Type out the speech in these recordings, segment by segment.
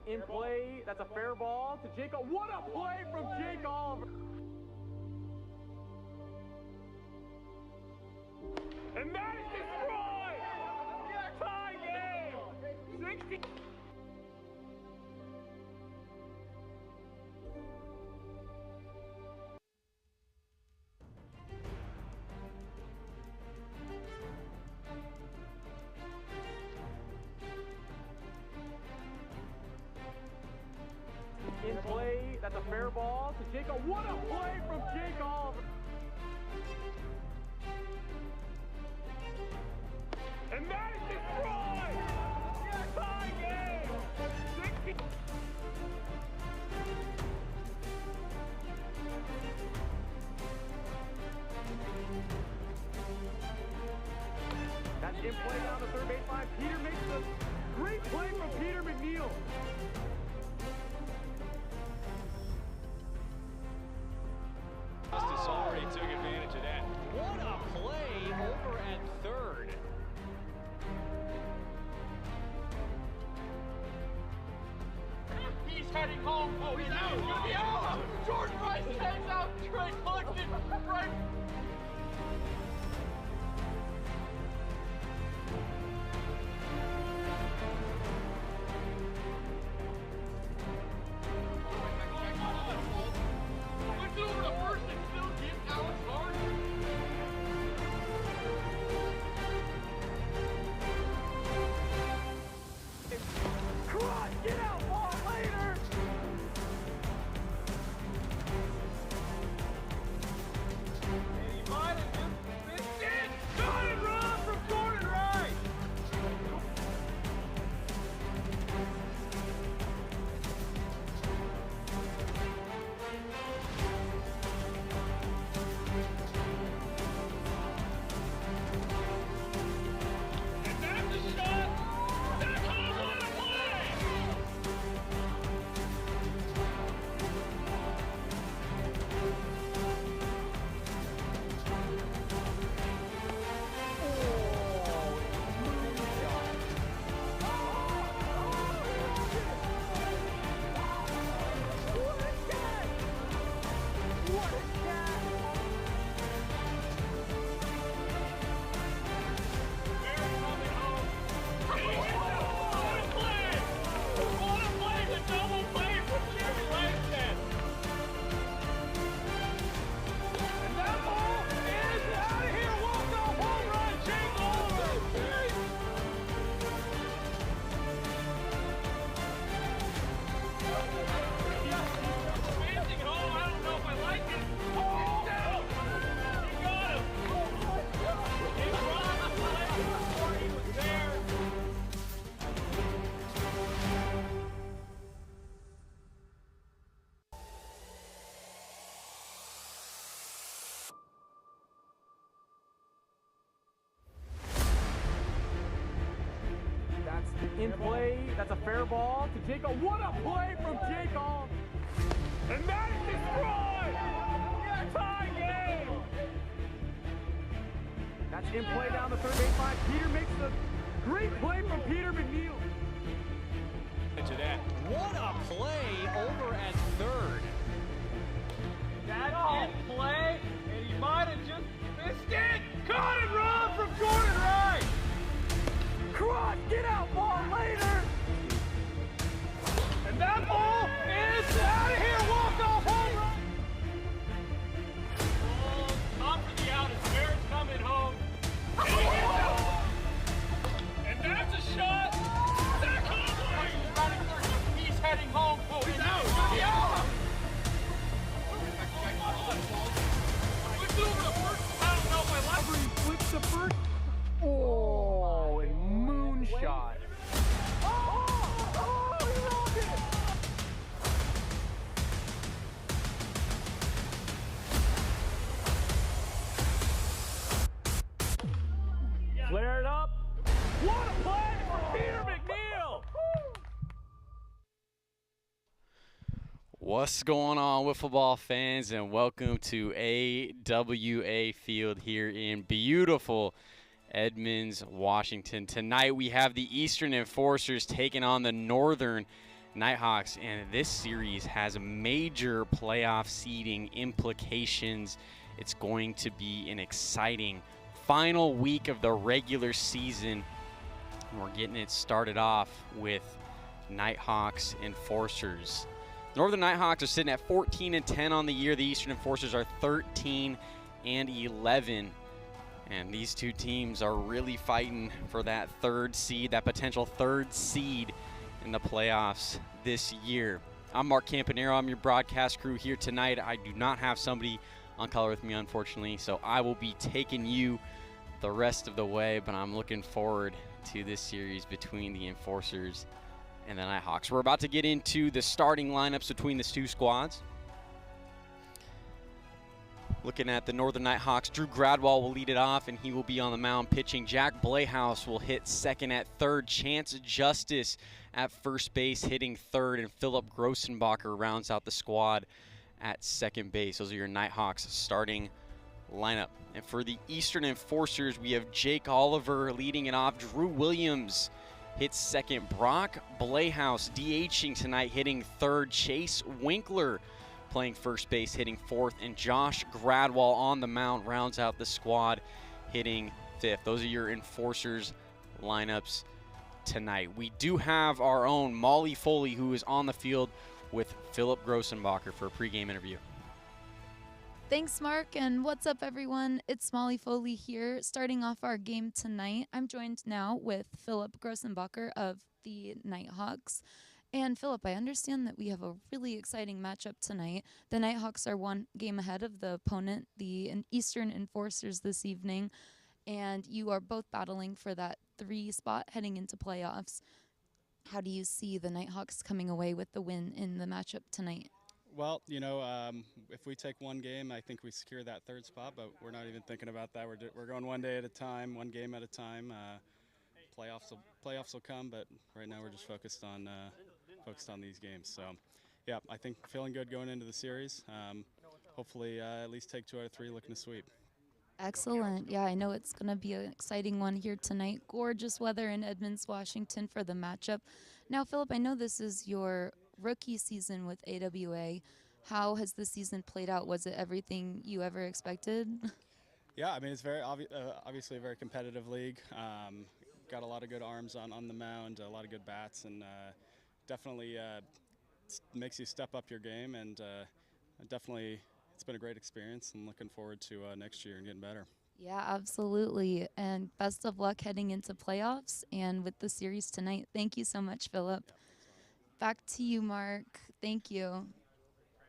in play. That's a fair ball to Jake. What a play from Jake Oliver. And that is destroyed! Tie game! 60. In play, that's a fair ball to Jake. What a play from Jake Oliver. And that is destroyed! Tie game! 60. That's in play down the third baseline. Peter makes the great play from Peter McNeil. Justice already took advantage of that. What a play over at third. He's heading home. Oh, he's out. He's gonna be out. Jordan Rice heads out. Trey collected right. Puts it over to first and still gives Alex hard. Cross, get out, ball later! And he might have just missed it. Got it wrong from Jordan Rice. And that's a shot. That's a what a play. That's in play. That's a fair ball to Jake. What a play from Jake Oliver. And that is destroyed! Tie game! That's in play down the third baseline. Peter makes the great play from Peter McNeil. To that. What a play over at third. That's in play, and he might have just missed it. Caught it wrong from Jordan Rice. Cross, get out, ball later! And that ball is out of here. Walk off home run. Oh, top of the out as Barrett's coming home. And he hits it. And that's a shot. Zach Conway. He's running third. He's heading home. Oh, he's out. He's gonna be out. Flips it over to first. I don't know if I like it. Flips the first. Oh, and moonshot. Oh, he rolled it! Flare it up. What a play for Peter McNeil! What's going on, wiffle ball fans, and welcome to AWA Field here in beautiful Edmonds, Washington. Tonight we have the Eastern Enforcers taking on the Northern Nighthawks, and this series has major playoff seeding implications. It's going to be an exciting final week of the regular season. We're getting it started off with Nighthawks Enforcers. Northern Nighthawks are sitting at 14-10 on the year. The Eastern Enforcers are 13-11. And these two teams are really fighting for that third seed, that potential third seed in the playoffs this year. I'm Mark Campanero. I'm your broadcast crew here tonight. I do not have somebody on color with me, unfortunately, so I will be taking you the rest of the way, but I'm looking forward to this series between the Enforcers and the Nighthawks. We're about to get into the starting lineups between the two squads. Looking at the Northern Nighthawks, Drew Gradwell will lead it off, and he will be on the mound pitching. Jack Blayhouse will hit second at third. Chance Justice at first base hitting third, and Philip Grossenbacher rounds out the squad at second base. Those are your Nighthawks starting lineup. And for the Eastern Enforcers, we have Jake Oliver leading it off. Drew Williams hits second. Brock Blayhouse DHing tonight, hitting third. Chase Winkler playing first base, hitting fourth, and Josh Gradwell on the mound rounds out the squad, hitting fifth. Those are your Enforcers lineups tonight. We do have our own Molly Foley, who is on the field with Philip Grossenbacher for a pregame interview. Thanks, Mark, and what's up, everyone? It's Molly Foley here, starting off our game tonight. I'm joined now with Philip Grossenbacher of the Nighthawks. And Philip, I understand that we have a really exciting matchup tonight. The Nighthawks are one game ahead of the opponent, the Eastern Enforcers, this evening, and you are both battling for that 3 spot heading into playoffs. How do you see the Nighthawks coming away with the win in the matchup tonight? Well, you know, if we take one game, I think we secure that 3rd spot, but we're not even thinking about that. We're going one day at a time, one game at a time. Playoffs will come, but right now we're just focused on these games. So, yeah, I think feeling good going into the series. Hopefully, at least take 2 out of 3, looking to sweep. Excellent. Yeah, I know it's going to be an exciting one here tonight. Gorgeous weather in Edmonds, Washington for the matchup. Now, Philip, I know this is your rookie season with AWA. How has the season played out? Was it everything you ever expected? Yeah, I mean, it's very obviously a very competitive league. Got a lot of good arms on the mound, a lot of good bats, and definitely makes you step up your game, and definitely it's been a great experience, and looking forward to next year and getting better. Yeah, absolutely. And best of luck heading into playoffs and with the series tonight. Thank you so much, Philip. Back to you, Mark. Thank you.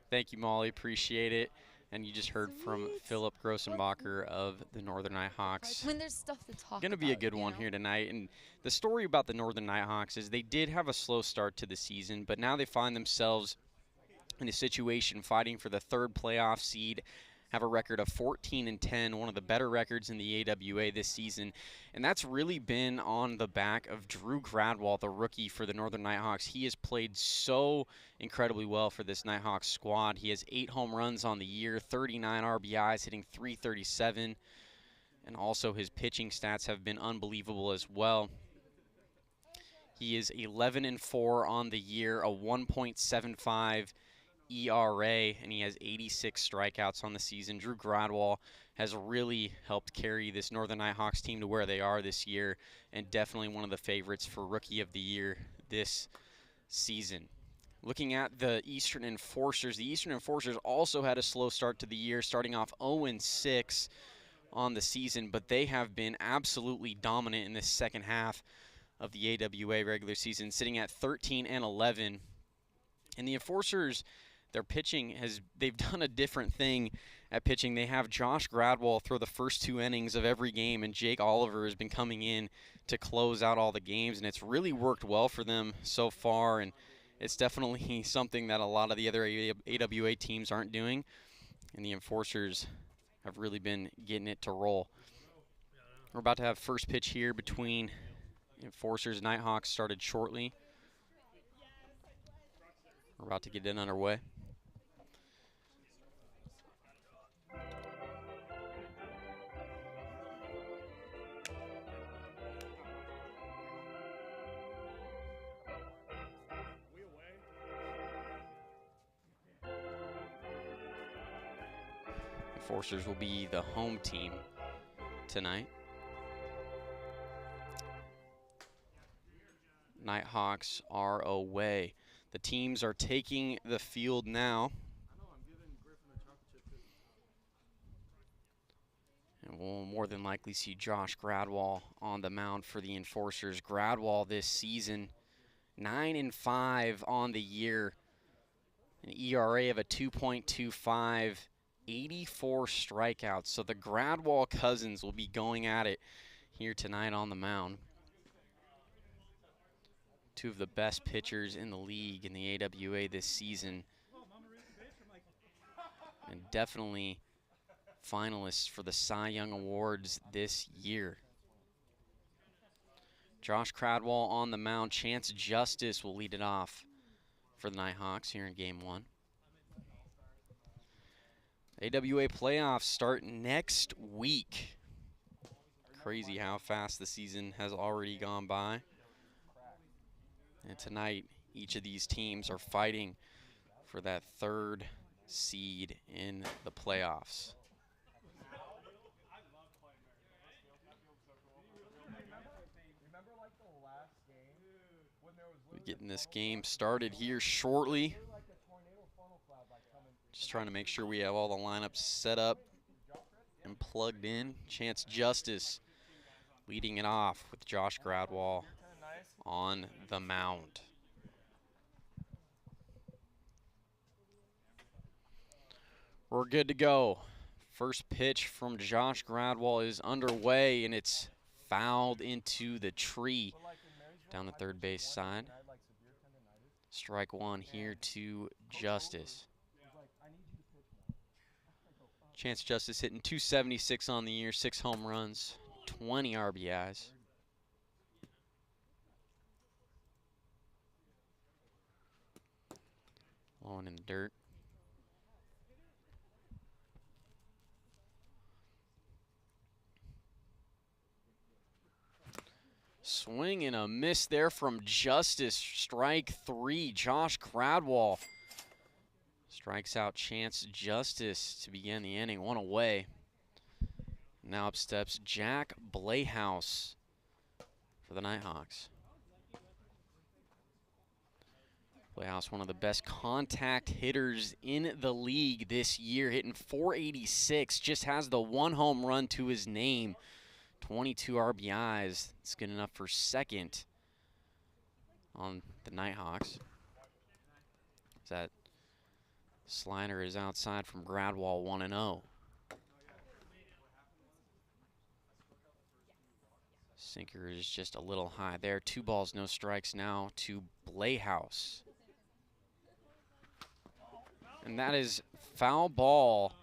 Thank you, Molly. Appreciate it. And you just heard from Philip Grossenbacher of the Northern Nighthawks. When there's stuff to talk about. Going to be a good one here tonight. And the story about the Northern Nighthawks is they did have a slow start to the season, but now they find themselves in a situation fighting for the 3rd playoff seed, have a record of 14-10, one of the better records in the AWA this season. And that's really been on the back of Drew Gradwell, the rookie for the Northern Nighthawks. He has played so incredibly well for this Nighthawks squad. He has 8 home runs on the year, 39 RBIs, hitting .337. And also his pitching stats have been unbelievable as well. He is 11-4 on the year, a 1.75 ERA, and he has 86 strikeouts on the season. Drew Gradwell has really helped carry this Northern Nighthawks team to where they are this year, and definitely one of the favorites for Rookie of the Year this season. Looking at the Eastern Enforcers, the Eastern Enforcers also had a slow start to the year, starting off 0-6 on the season, but they have been absolutely dominant in this second half of the AWA regular season, sitting at 13-11. And the Enforcers, their pitching they've done a different thing at pitching. They have Josh Gradwell throw the first 2 innings of every game, and Jake Oliver has been coming in to close out all the games, and it's really worked well for them so far, and it's definitely something that a lot of the other AWA teams aren't doing, and the Enforcers have really been getting it to roll. We're about to have first pitch here between Enforcers and Nighthawks, started shortly. We're about to get it underway. Enforcers will be the home team tonight. Nighthawks are away. The teams are taking the field now. And we'll more than likely see Josh Gradwall on the mound for the Enforcers. Gradwall this season, 9-5 on the year. An ERA of a 2.25, 84 strikeouts. So the Gradwall cousins will be going at it here tonight on the mound. Two of the best pitchers in the league in the AWA this season. And definitely finalists for the Cy Young Awards this year. Josh Gradwall on the mound. Chance Justice will lead it off for the Nighthawks here in Game 1. AWA playoffs start next week. Crazy how fast the season has already gone by. And tonight, each of these teams are fighting for that third seed in the playoffs. We're getting this game started here shortly. Just trying to make sure we have all the lineups set up and plugged in. Chance Justice leading it off with Josh Gradwall on the mound. We're good to go. First pitch from Josh Gradwall is underway, and it's fouled into the tree down the third base side. Strike one here to Justice. Chance Justice hitting .276 on the year, 6 home runs, 20 RBIs. Low in the dirt. Swing and a miss there from Justice. Strike 3. Josh Gradwall strikes out Chance Justice to begin the inning. One away. Now up steps Jack Blayhouse for the Nighthawks. Blayhouse, one of the best contact hitters in the league this year, hitting .486. Just has the 1 home run to his name. 22 RBIs. It's good enough for second on the Nighthawks. That slider is outside from Gradwall, 1-0. Sinker is just a little high there. 2 balls, no strikes now to Blayhouse. And that is foul ball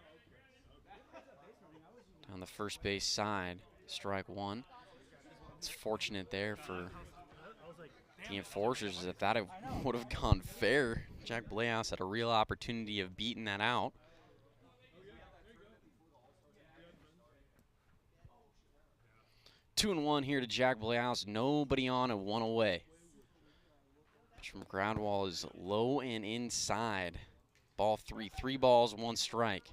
down the first base side. Strike 1. It's fortunate there for the Enforcers that that would have gone fair. Jack Blayhouse had a real opportunity of beating that out. Two and 1 here to Jack Blayhouse. Nobody on and 1 away. Pitch from Gradwall is low and inside. Ball 3. 3 balls, 1 strike.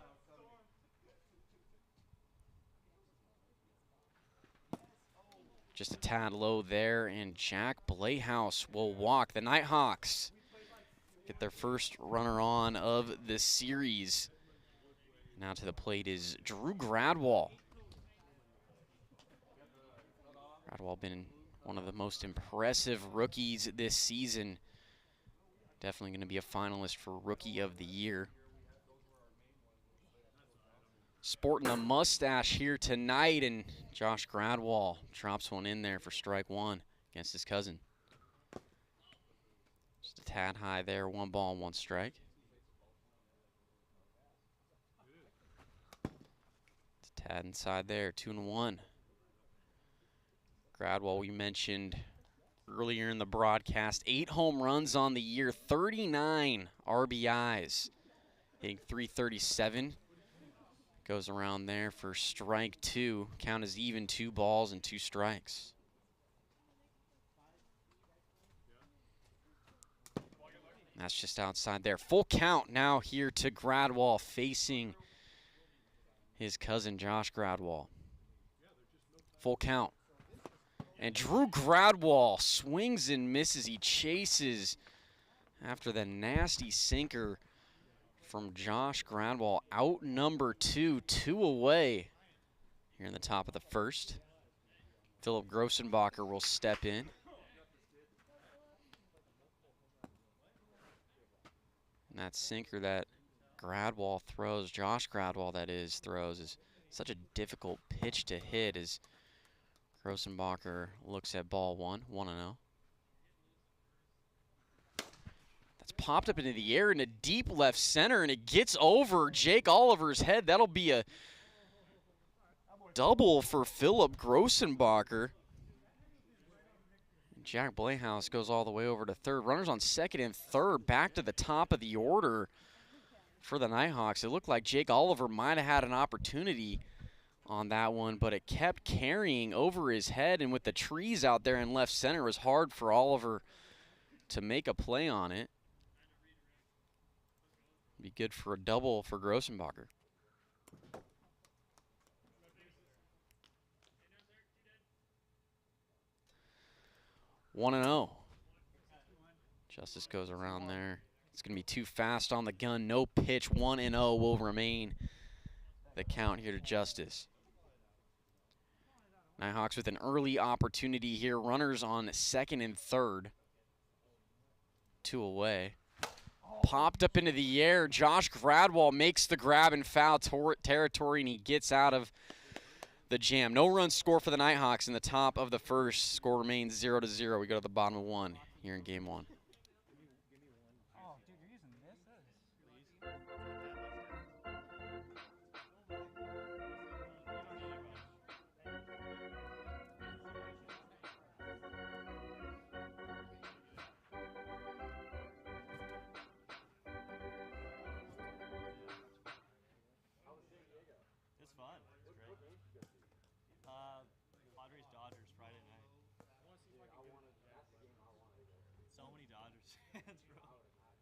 Just a tad low there, and Jack Blayhouse will walk. The Nighthawks get their first runner on of the series. Now to the plate is Drew Gradwall. Gradwall been one of the most impressive rookies this season. Definitely going to be a finalist for Rookie of the Year. Sporting a mustache here tonight, and Josh Gradwall drops one in there for strike 1 against his cousin. Just a tad high there, 1 ball, 1 strike. It's a tad inside there, 2-1. Gradwall, we mentioned earlier in the broadcast, 8 home runs on the year, 39 RBIs, hitting .337. Goes around there for strike 2. Count is even, 2 balls and 2 strikes. That's just outside there. Full count now here to Gradwall facing his cousin Josh Gradwall. Full count. And Drew Gradwall swings and misses. He chases after the nasty sinker from Josh Gradwall. Out number 2, 2 away here in the top of the first. Philip Grossenbacher will step in. And that sinker that Gradwall throws, Josh Gradwall that is, throws, is such a difficult pitch to hit as Grossenbacher looks at ball 1, 1-0. That's popped up into the air in a deep left center, and it gets over Jake Oliver's head. That'll be a double for Philip Grossenbacher. Jack Blayhouse goes all the way over to third. Runners on second and third, back to the top of the order for the Nighthawks. It looked like Jake Oliver might have had an opportunity on that one, but it kept carrying over his head, and with the trees out there in left center, it was hard for Oliver to make a play on it. Be good for a double for Grossenbacher. One and 0. Justice goes around there. It's going to be too fast on the gun. No pitch. 1-0 will remain the count here to Justice. Nighthawks with an early opportunity here. Runners on second and third. 2 away. Popped up into the air. Josh Gradwall makes the grab in foul territory, and he gets out of the jam. No run score for the Nighthawks in the top of the first. Score remains 0-0. We go to the bottom of 1 here in game 1.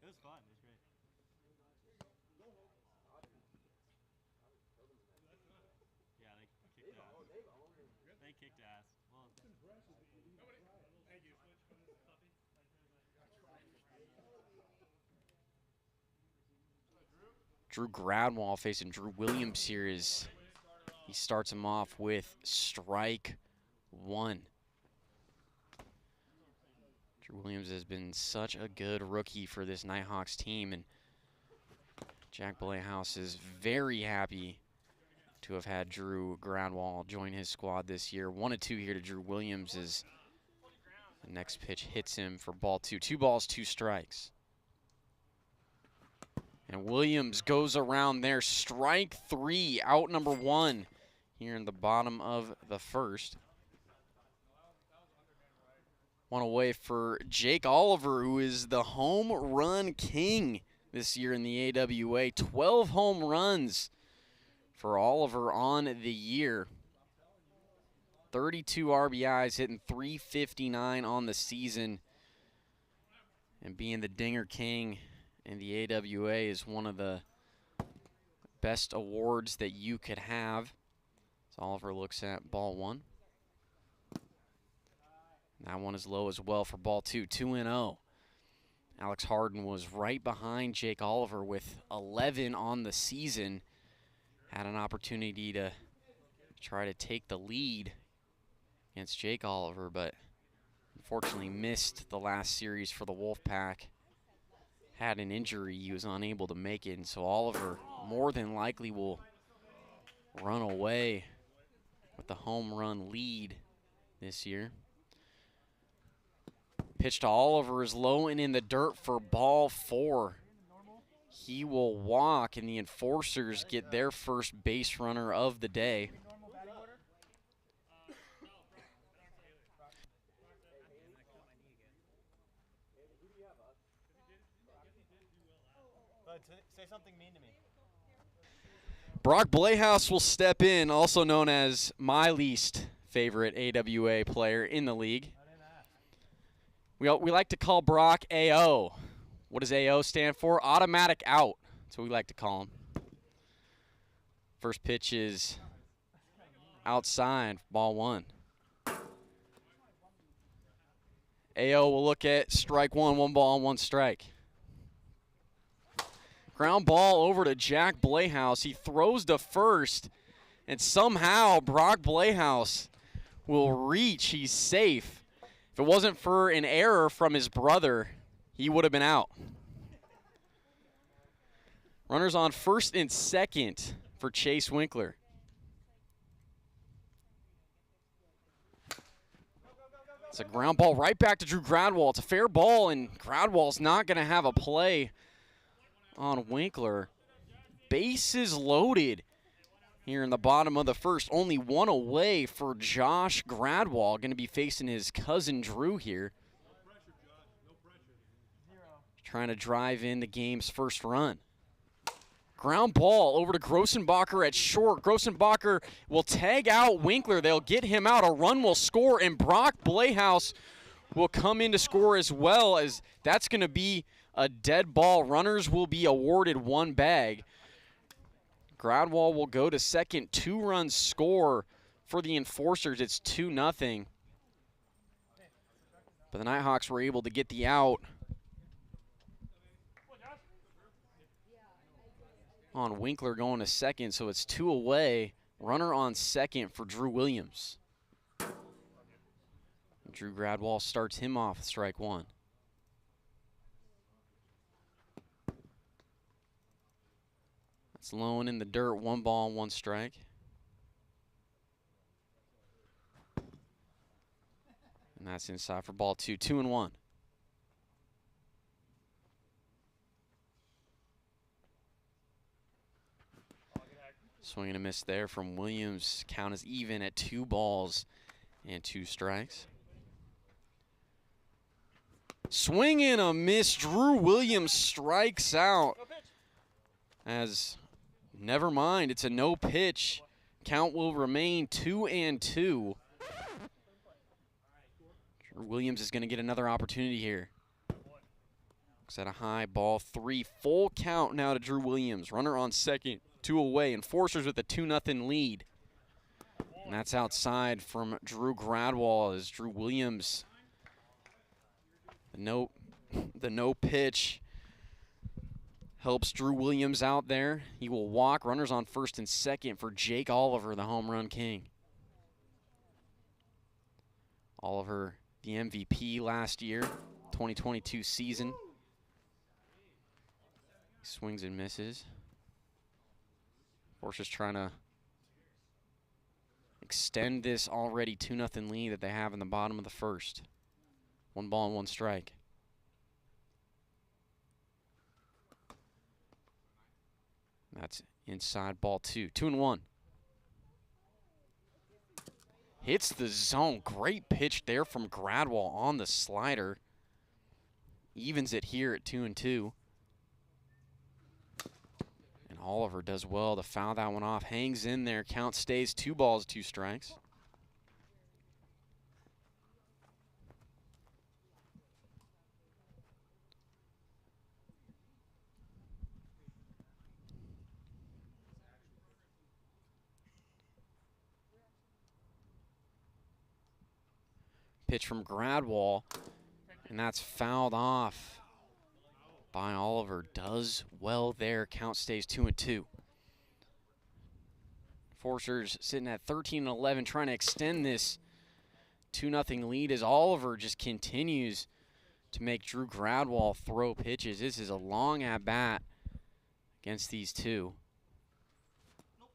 It was fun. It was great. Yeah, they kicked ass. They kicked ass. Well, Drew Gradwall facing Drew Williams here as he starts him off with strike 1. Drew Williams has been such a good rookie for this Nighthawks team, and Jack Blayhouse is very happy to have had Drew Gradwall join his squad this year. 1-2 here to Drew Williams as the next pitch hits him for ball 2. 2 balls, 2 strikes. And Williams goes around there. Strike 3, out number 1 here in the bottom of the first. One away for Jake Oliver, who is the home run king this year in the AWA. 12 home runs for Oliver on the year. 32 RBIs, hitting .359 on the season. And being the Dinger King in the AWA is one of the best awards that you could have. So Oliver looks at ball 1. That one is low as well for ball 2, 2-0. Alex Harden was right behind Jake Oliver with 11 on the season. Had an opportunity to try to take the lead against Jake Oliver, but unfortunately missed the last series for the Wolfpack. Had an injury, he was unable to make it, and so Oliver more than likely will run away with the home run lead this year. Pitch to Oliver is low and in the dirt for ball 4. He will walk, and the Enforcers get their first base runner of the day. say something mean to me. Brock Blayhouse will step in, also known as my least favorite AWA player in the league. We like to call Brock AO. What does AO stand for? Automatic out. That's what we like to call him. First pitch is outside, ball 1. AO will look at strike 1, 1 ball, 1 strike. Ground ball over to Jack Blehouse. He throws to first, and somehow Brock Blehouse will reach. He's safe. If it wasn't for an error from his brother, he would have been out. Runners on first and second for Chase Winkler. It's a ground ball right back to Drew Gradwall. It's a fair ball, and Gradwall's not going to have a play on Winkler. Bases loaded here in the bottom of the first. Only 1 away for Josh Gradwall. Going to be facing his cousin Drew here. Trying to drive in the game's first run. Ground ball over to Grossenbacher at short. Grossenbacher will tag out Winkler. They'll get him out. A run will score, and Brock Blehouse will come in to score as well, as that's going to be a dead ball. Runners will be awarded 1 bag. Gradwall will go to second. 2-run score for the Enforcers. It's 2-0. But the Nighthawks were able to get the out on Winkler going to second, so it's 2 away. Runner on second for Drew Williams. Drew Gradwall starts him off with strike 1. That's low and in the dirt, 1 ball, 1 strike. And that's inside for ball 2, 2-1. Swing and a miss there from Williams. Count is even at 2 balls and 2 strikes. Swing and a miss. Drew Williams strikes out. As never mind, it's a no pitch. Count will remain 2-2. Drew Williams is going to get another opportunity here. Looks at a high, ball 3. Full count now to Drew Williams. Runner on second. 2 away. Enforcers with a 2-0 lead. And that's outside from Drew Gradwall as Drew Williams, the no pitch helps Drew Williams out there. He will walk. Runners on first and second for Jake Oliver, the home run king. Oliver, the MVP last year, 2022 season. Swings and misses. Forces trying to extend this already 2-0 lead that they have in the bottom of the first. 1 ball and 1 strike. That's inside, ball 2, 2-1. Hits the zone. Great pitch there from Gradwall on the slider. Evens it here at 2-2. Oliver does well to foul that one off. Hangs in there. Count stays 2 balls, 2 strikes. Pitch from Gradwall, and that's fouled off by Oliver. Does well there. Count stays 2-2. Enforcers sitting at 13-11, trying to extend this 2-0 lead as Oliver just continues to make Drew Gradwall throw pitches. This is a long at-bat against these two.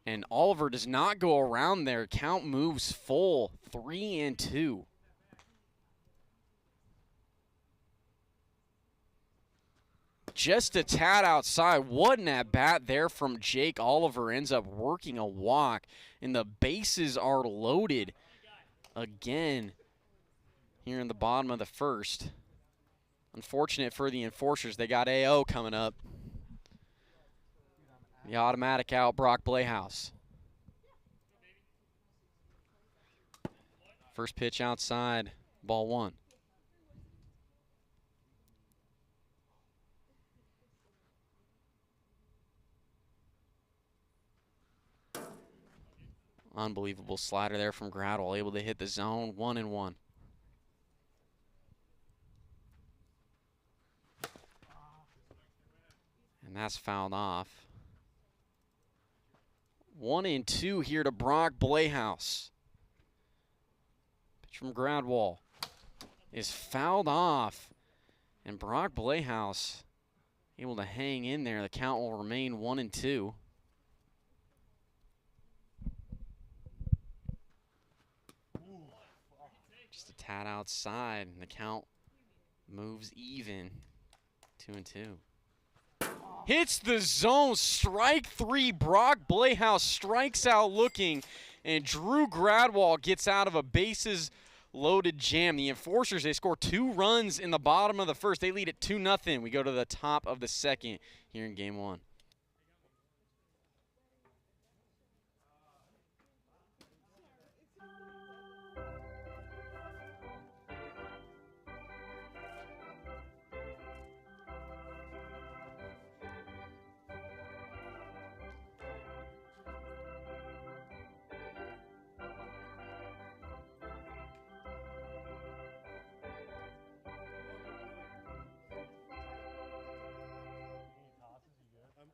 And Oliver does not go around there. Count moves full, 3-2. Just a tad outside. What an at-bat there from Jake Oliver. Ends up working a walk, and the bases are loaded again here in the bottom of the first. Unfortunate for the Enforcers. They got AO coming up. The automatic out, Brock Blehouse. First pitch outside, ball 1. Unbelievable slider there from Gradwell, able to hit the zone, 1-1. And that's fouled off. 1-2 here to Brock Blehaus. Pitch from Gradwell is fouled off. And Brock Blehaus able to hang in there. The count will remain 1-2. Just a tad outside, and the count moves even. 2-2. Hits the zone, strike 3. Brock Blehaus strikes out looking, and Drew Gradwell gets out of a bases-loaded jam. The Enforcers, they score 2 runs in the bottom of the first. They lead at 2-0. We go to the top of the second here in Game 1.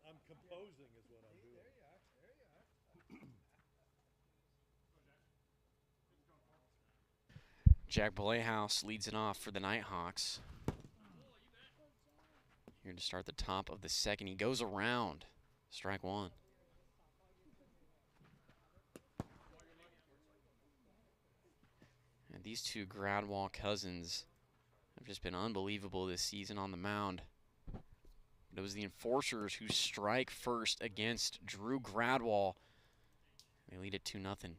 I'm composing is what I'm doing. Jack Blehaus leads it off for the Nighthawks. Here to start the top of the second. He goes around. Strike 1. And these two Gradwell cousins have just been unbelievable this season on the mound. It was the Enforcers who strike first against Drew Gradwell. They lead at 2-0.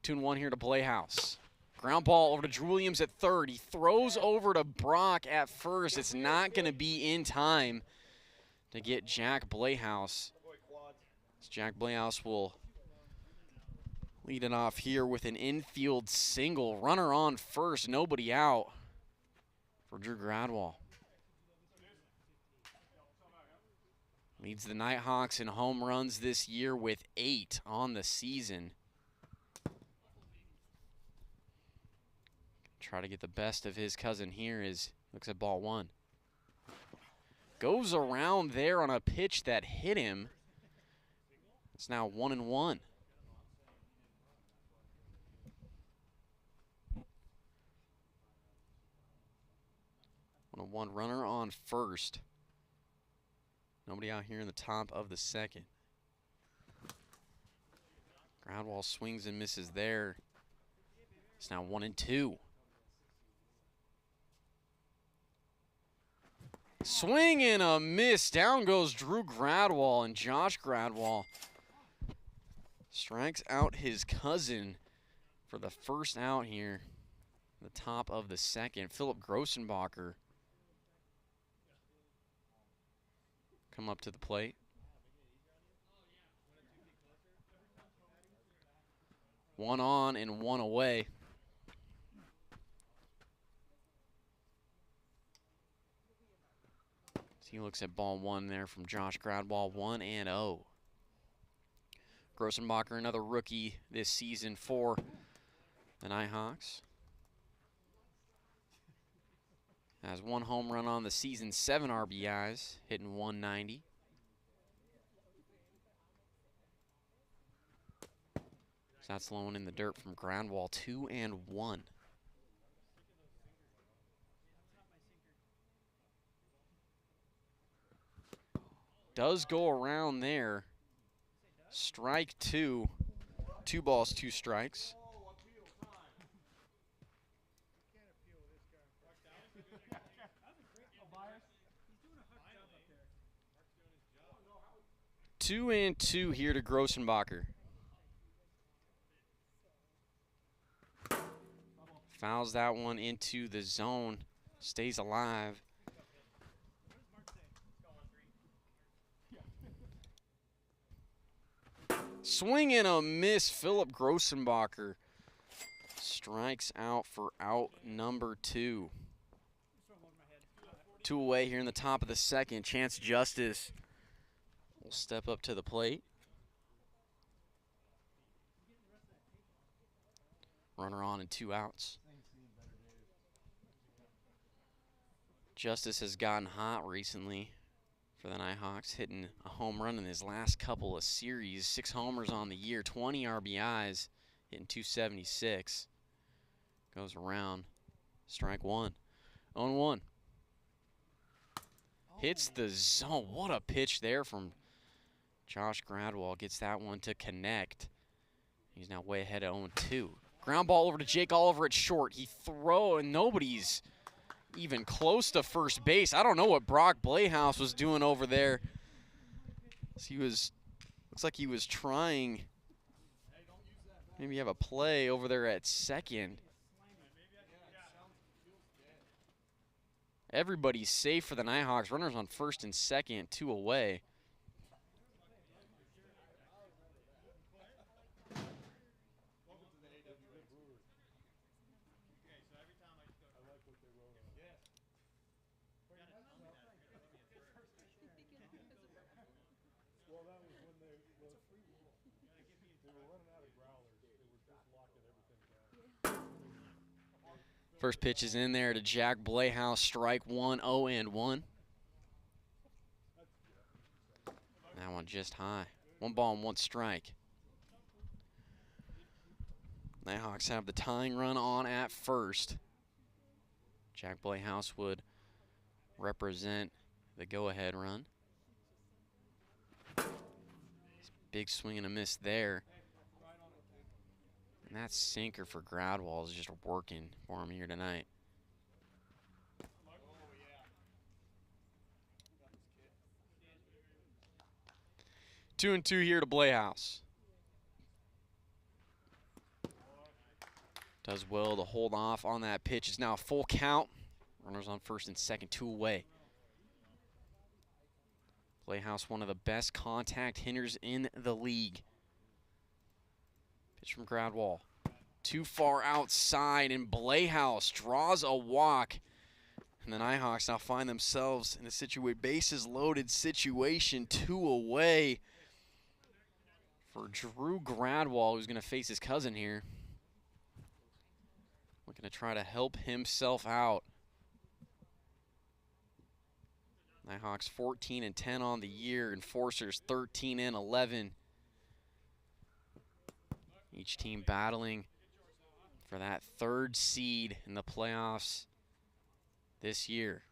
2-1 here to Blehaus. Ground ball over to Drew Williams at third. He throws over to Brock at first. It's not going to be in time to get Jack Blehaus. Jack Blehaus will lead it off here with an infield single. Runner on first, nobody out for Drew Gradwell. Leads the Nighthawks in home runs this year with 8 on the season. Try to get the best of his cousin here as looks at ball 1. Goes around there on a pitch that hit him. It's now 1-1. 1-1 runner on first. Nobody out here in the top of the second. Gradwell swings and misses there. It's now 1-2. Swing and a miss. Down goes Drew Gradwell, and Josh Gradwell strikes out his cousin for the first out here. The top of the second. Philip Grossenbacher come up to the plate. One on and one away. He looks at ball 1 there from Josh Gradwell, 1-0. Grossenbacher, another rookie this season for the Nighthawks. Has 1 home run on the season, 7 RBIs, hitting 190. So that's low in the dirt from Gradwell, 2-1. Does go around there. Strike 2. 2 balls, 2 strikes. Two and 2 here to Grossenbacher. Fouls that one into the zone. Stays alive. Swing and a miss. Philip Grossenbacher strikes out for out number 2. 2 away here in the top of the second. Chance Justice will step up to the plate. Runner on and 2 outs. Justice has gotten hot recently for the Nighthawks, hitting a home run in his last couple of series. 6 homers on the year, 20 RBIs, hitting 276. Goes around. Strike 1. 0-1. Hits the zone. What a pitch there from Josh Gradwell. Gets that one to connect. He's now way ahead of 0-2. Ground ball over to Jake Oliver at short. He throw, and nobody's even close to first base. I don't know what Brock Blayhouse was doing over there. Looks like he was trying. Maybe have a play over there at second. Everybody's safe for the Nighthawks. Runners on first and second, 2 away. Well, that was when they were running out of growlers. They were just locking everything down. First pitch is in there to Jack Blayhouse. Strike 1, 0-1. That one just high. 1 ball and 1 strike. Nighthawks have the tying run on at first. Jack Blayhouse would represent the go-ahead run. Big swing and a miss there. And that sinker for Gradwell is just working for him here tonight. Two and 2 here to Blayhouse. Does well to hold off on that pitch. It's now a full count. Runners on first and second, 2 away. Blayhouse, one of the best contact hitters in the league. Pitch from Gradwell. Too far outside, and Blayhouse draws a walk. And the Nighthawks now find themselves in a bases loaded situation, 2 away for Drew Gradwell, who's going to face his cousin here. Looking to try to help himself out. Nighthawks 14-10 on the year, Enforcers 13-11. Each team battling for that 3rd seed in the playoffs this year.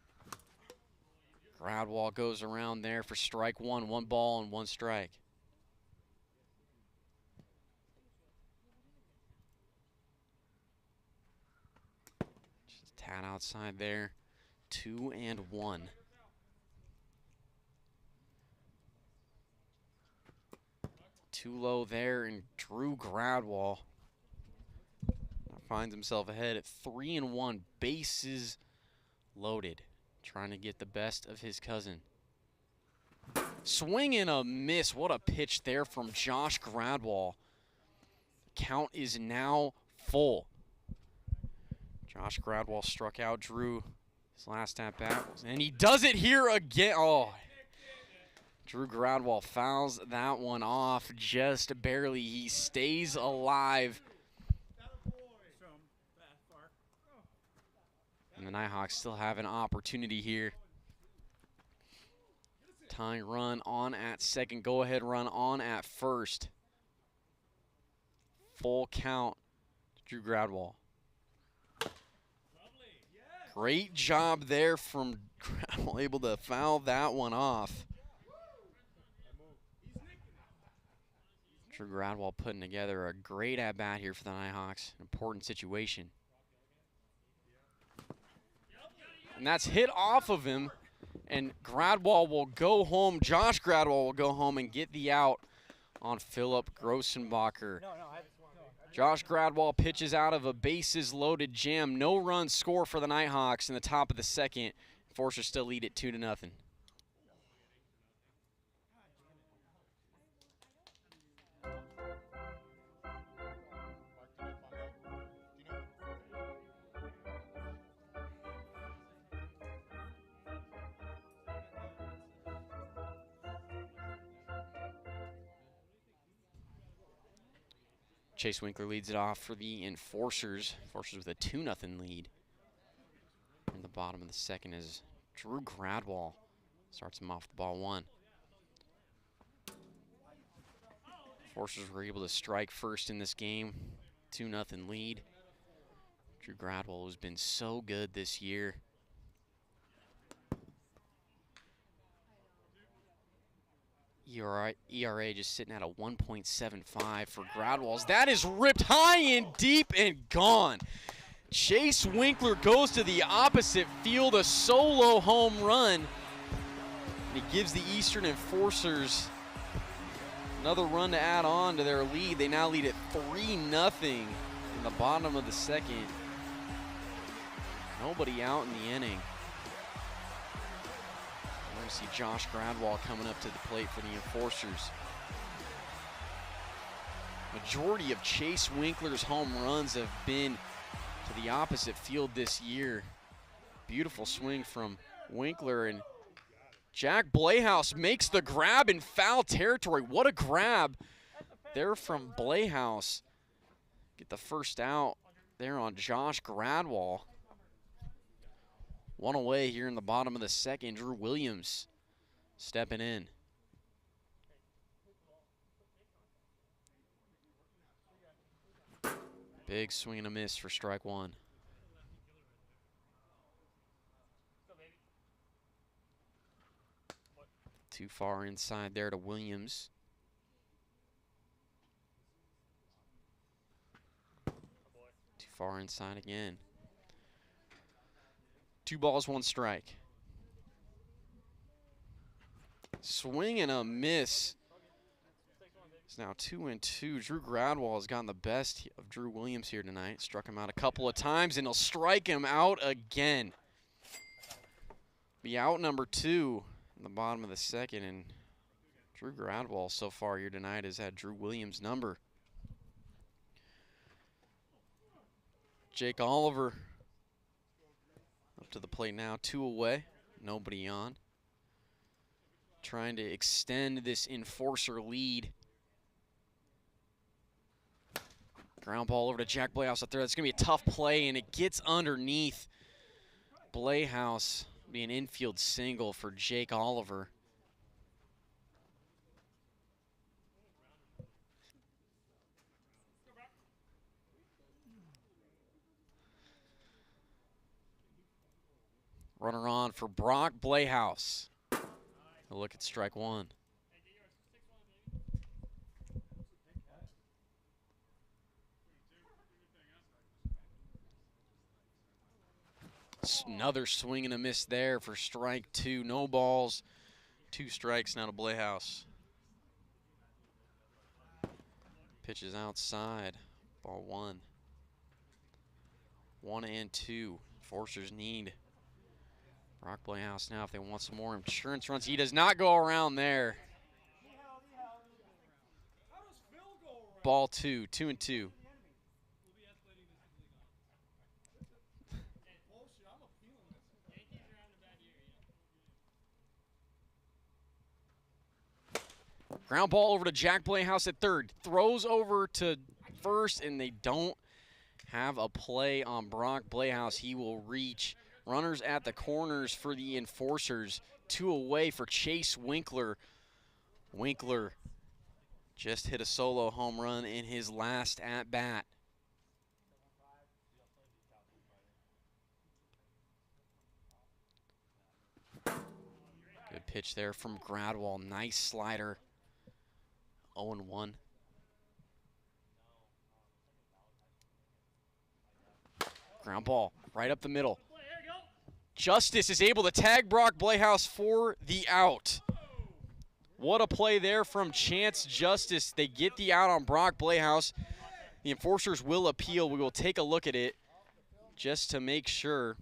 Gradwell goes around there for strike 1, 1 ball and 1 strike. Just a tad outside there, 2-1. Too low there, and Drew Gradwell finds himself ahead at 3-1, bases loaded, trying to get the best of his cousin. Swing and a miss. What a pitch there from Josh Gradwell. Count is now full. Josh Gradwell struck out Drew his last at bat, and he does it here again. Oh. Drew Gradwell fouls that one off just barely. He stays alive. And the Nighthawks still have an opportunity here. Tying run on at second. Go-ahead run on at first. Full count to Drew Gradwell. Great job there from Gradwell, able to foul that one off. Drew Gradwell putting together a great at-bat here for the Nighthawks. Important situation. And that's hit off of him, and Gradwell will go home. Josh Gradwell will go home and get the out on Philip Grossenbacher. Josh Gradwell pitches out of a bases-loaded jam. No run score for the Nighthawks in the top of the second. Enforcers still lead it 2-0. Chase Winkler leads it off for the Enforcers. Enforcers with a 2-0 lead. In the bottom of the second is Drew Gradwall. Starts him off the ball 1. Enforcers were able to strike first in this game. 2-0 lead. Drew Gradwall has been so good this year. ERA just sitting at a 1.75 for Gradwall's. That is ripped high and deep and gone. Chase Winkler goes to the opposite field, a solo home run. And he gives the Eastern Enforcers another run to add on to their lead. They now lead at 3-0 in the bottom of the second. Nobody out in the inning. We're going to see Josh Gradwall coming up to the plate for the Enforcers. Majority of Chase Winkler's home runs have been to the opposite field this year. Beautiful swing from Winkler, and Jack Blehaus makes the grab in foul territory. What a grab there from Blehaus. Get the first out there on Josh Gradwall. One away here in the bottom of the second. Drew Williams stepping in. Big swing and a miss for strike 1. Too far inside there to Williams. Too far inside again. 2 balls, 1 strike. Swing and a miss. It's now 2-2. Drew Gradwall has gotten the best of Drew Williams here tonight. Struck him out a couple of times, and he'll strike him out again. Be out number 2 in the bottom of the second, and Drew Gradwall so far here tonight has had Drew Williams' number. Jake Oliver up to the plate now, 2 away, nobody on. Trying to extend this Enforcer lead. Ground ball over to Jack Blehaus up there. That's going to be a tough play, and it gets underneath. Blehaus be an infield single for Jake Oliver. Runner on for Brock Blehaus. A look at strike 1. Another swing and a miss there for strike 2. No balls, 2 strikes now to Blehaus. Pitches outside, ball 1. 1-2. Enforcers need Brock Blehaus now if they want some more insurance runs. He does not go around there. Ball 2, 2-2. Ground ball over to Jack Blehaus at third. Throws over to first, and they don't have a play on Brock Blehaus. He will reach. Runners at the corners for the Enforcers. 2 away for Chase Winkler. Winkler just hit a solo home run in his last at-bat. Good pitch there from Gradwall. Nice slider. 0-1. Ground ball right up the middle. Justice is able to tag Brock Blehaus for the out. What a play there from Chance Justice. They get the out on Brock Blehaus. The Enforcers will appeal. We will take a look at it just to make sure.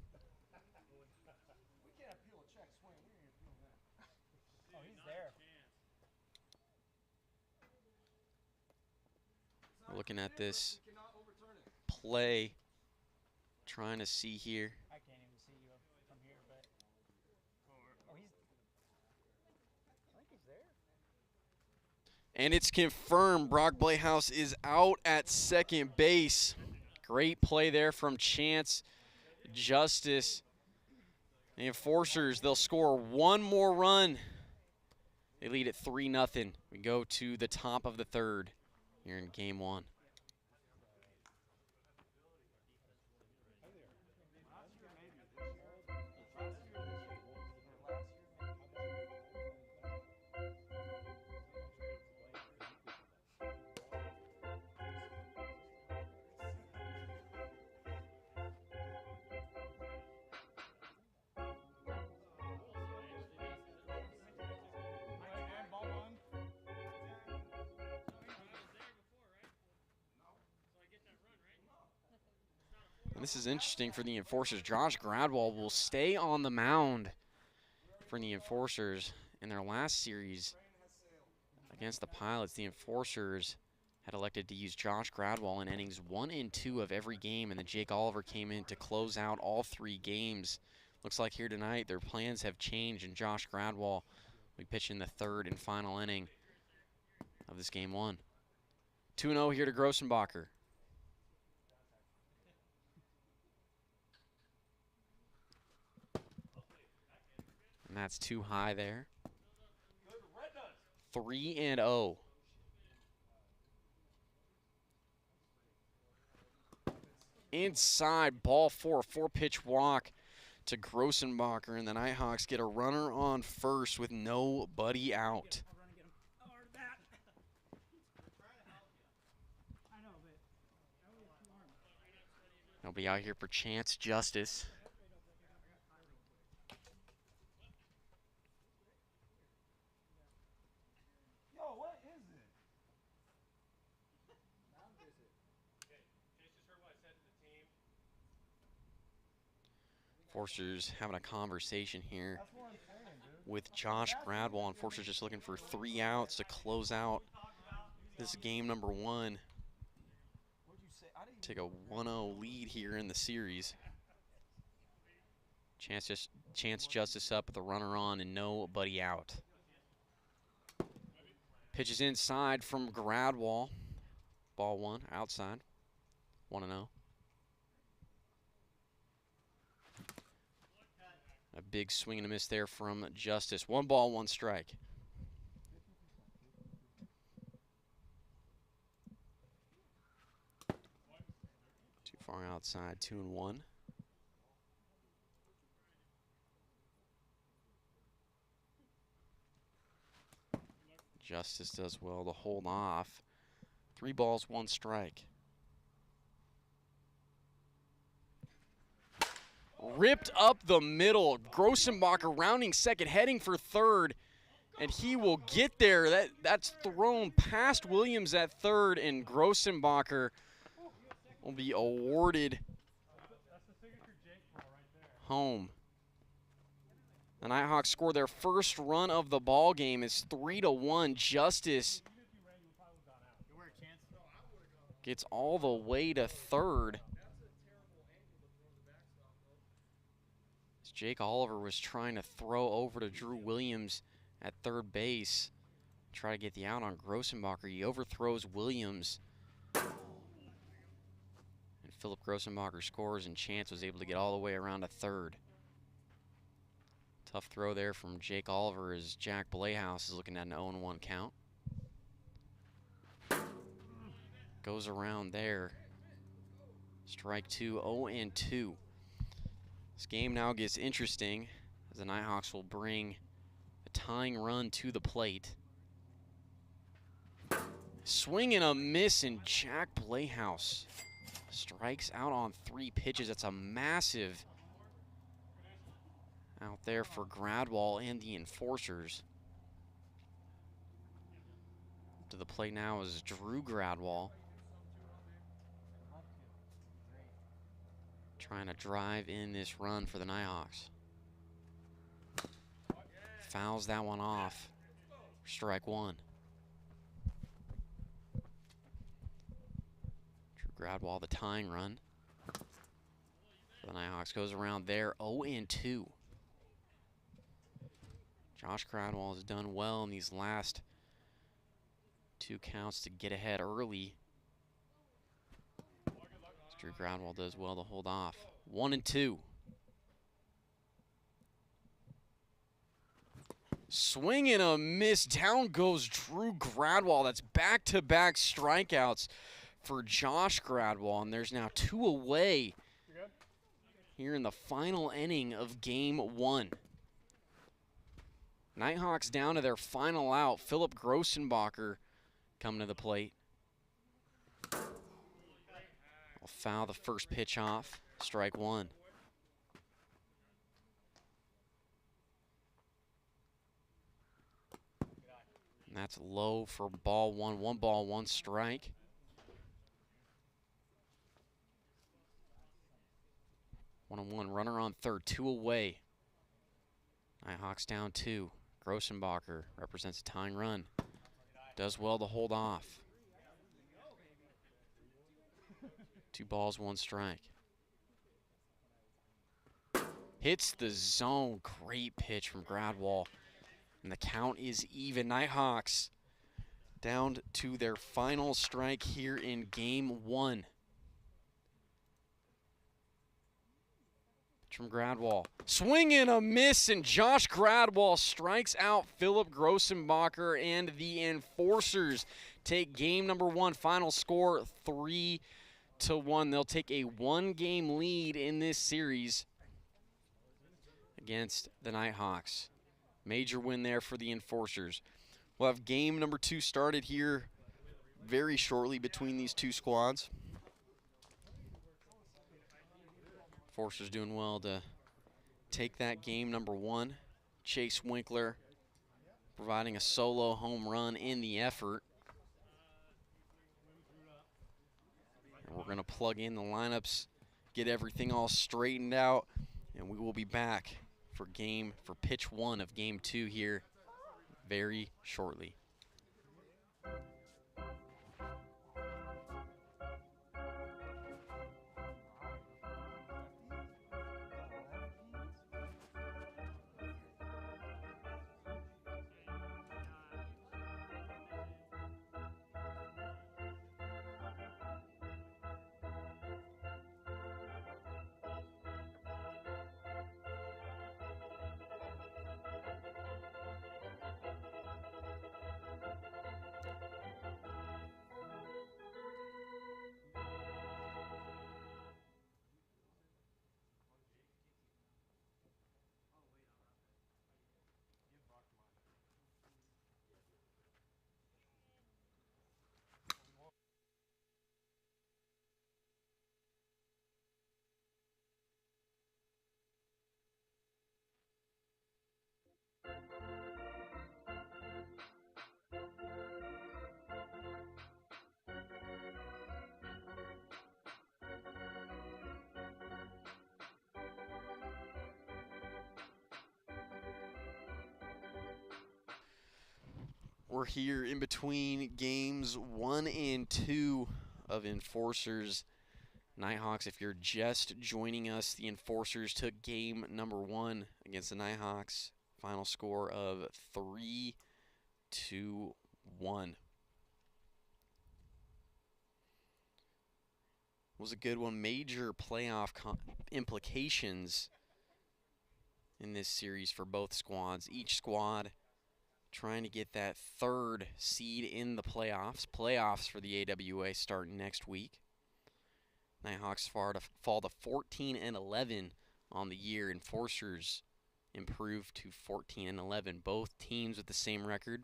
We're looking at this play, trying to see here. I can't even see you from here, but oh, I think he's there. And it's confirmed Brock Playhouse is out at second base. Great play there from Chance Justice. The Enforcers, they'll score one more run. They lead at 3-0. We go to the top of the third here in game one. And this is interesting for the Enforcers. Josh Gradwell will stay on the mound for the Enforcers. In their last series against the Pilots, the Enforcers had elected to use Josh Gradwell in innings 1 and 2 of every game, and then Jake Oliver came in to close out all 3 games. Looks like here tonight their plans have changed, and Josh Gradwell will be pitching the third and final inning of this game 1. 2-0 here to Grossenbacher. And that's too high there. 3-0. Inside, ball 4, 4-pitch walk to Grossenbacher, and the Nighthawks get a runner on first with nobody out. Nobody out here for Chance Justice. Enforcers having a conversation here with Josh Gradwell. Enforcers just looking for 3 outs to close out this game number 1. Take a 1-0 lead here in the series. Chance Justice up with a runner on and nobody out. Pitches inside from Gradwell. Ball 1, outside. 1-0. A big swing and a miss there from Justice. 1 ball, 1 strike. Too far outside, 2-1. Justice does well to hold off. 3 balls, 1 strike. Ripped up the middle. Grossenbacher rounding second, heading for third, and he will get there. That's thrown past Williams at third, and Grossenbacher will be awarded home. The Nighthawks score their first run of the ball game. It's 3-1. Justice gets all the way to third. Jake Oliver was trying to throw over to Drew Williams at third base, try to get the out on Grossenbacher. He overthrows Williams, and Philip Grossenbacher scores, and Chance was able to get all the way around to third. Tough throw there from Jake Oliver as Jack Playhouse is looking at an 0-1 count. Goes around there. Strike 2, 0-2. This game now gets interesting as the Nighthawks will bring a tying run to the plate. Swing and a miss, and Jack Playhouse strikes out on 3 pitches. That's a massive out there for Gradwell and the Enforcers. To the plate now is Drew Gradwell. Trying to drive in this run for the Nighthawks. Fouls that one off. Strike 1. Drew Gradwell, the tying run. The Nighthawks goes around there, 0-2. Josh Gradwell has done well in these last 2 counts to get ahead early. Drew Gradwell does well to hold off. 1-2. Swing and a miss. Down goes Drew Gradwell. That's back-to-back strikeouts for Josh Gradwell. And there's now 2 away here in the final inning of Game 1. Nighthawks down to their final out. Philip Grossenbacher coming to the plate. Will foul the first pitch off. Strike 1. And that's low for ball 1. 1 ball, 1 strike. One on one, runner on third, 2 away. Nighthawks down 2. Grossenbacher represents a tying run. Does well to hold off. 2 balls, 1 strike. Hits the zone. Great pitch from Gradwell. And the count is even. Nighthawks down to their final strike here in Game 1. From Gradwell. Swing and a miss, and Josh Gradwell strikes out Philip Grossenbacher, and the Enforcers take game number 1. Final score 3-1. They'll take a 1-game lead in this series against the Nighthawks. Major win there for the Enforcers. We'll have game number 2 started here very shortly between these 2 squads. Enforcers doing well to take that game number 1. Chase Winkler providing a solo home run in the effort. And we're going to plug in the lineups, get everything all straightened out, and we will be back for pitch 1 of game 2 here very shortly. We're here in between games 1 and 2 of Enforcers Nighthawks. If you're just joining us, the Enforcers took game number 1 against the Nighthawks. Final score of 3-1. Was a good one. Major playoff implications in this series for both squads. Each squad trying to get that 3rd seed in the playoffs. Playoffs for the AWA start next week. Nighthawks fall to 14-11 on the year. Enforcers improve to 14-11. Both teams with the same record.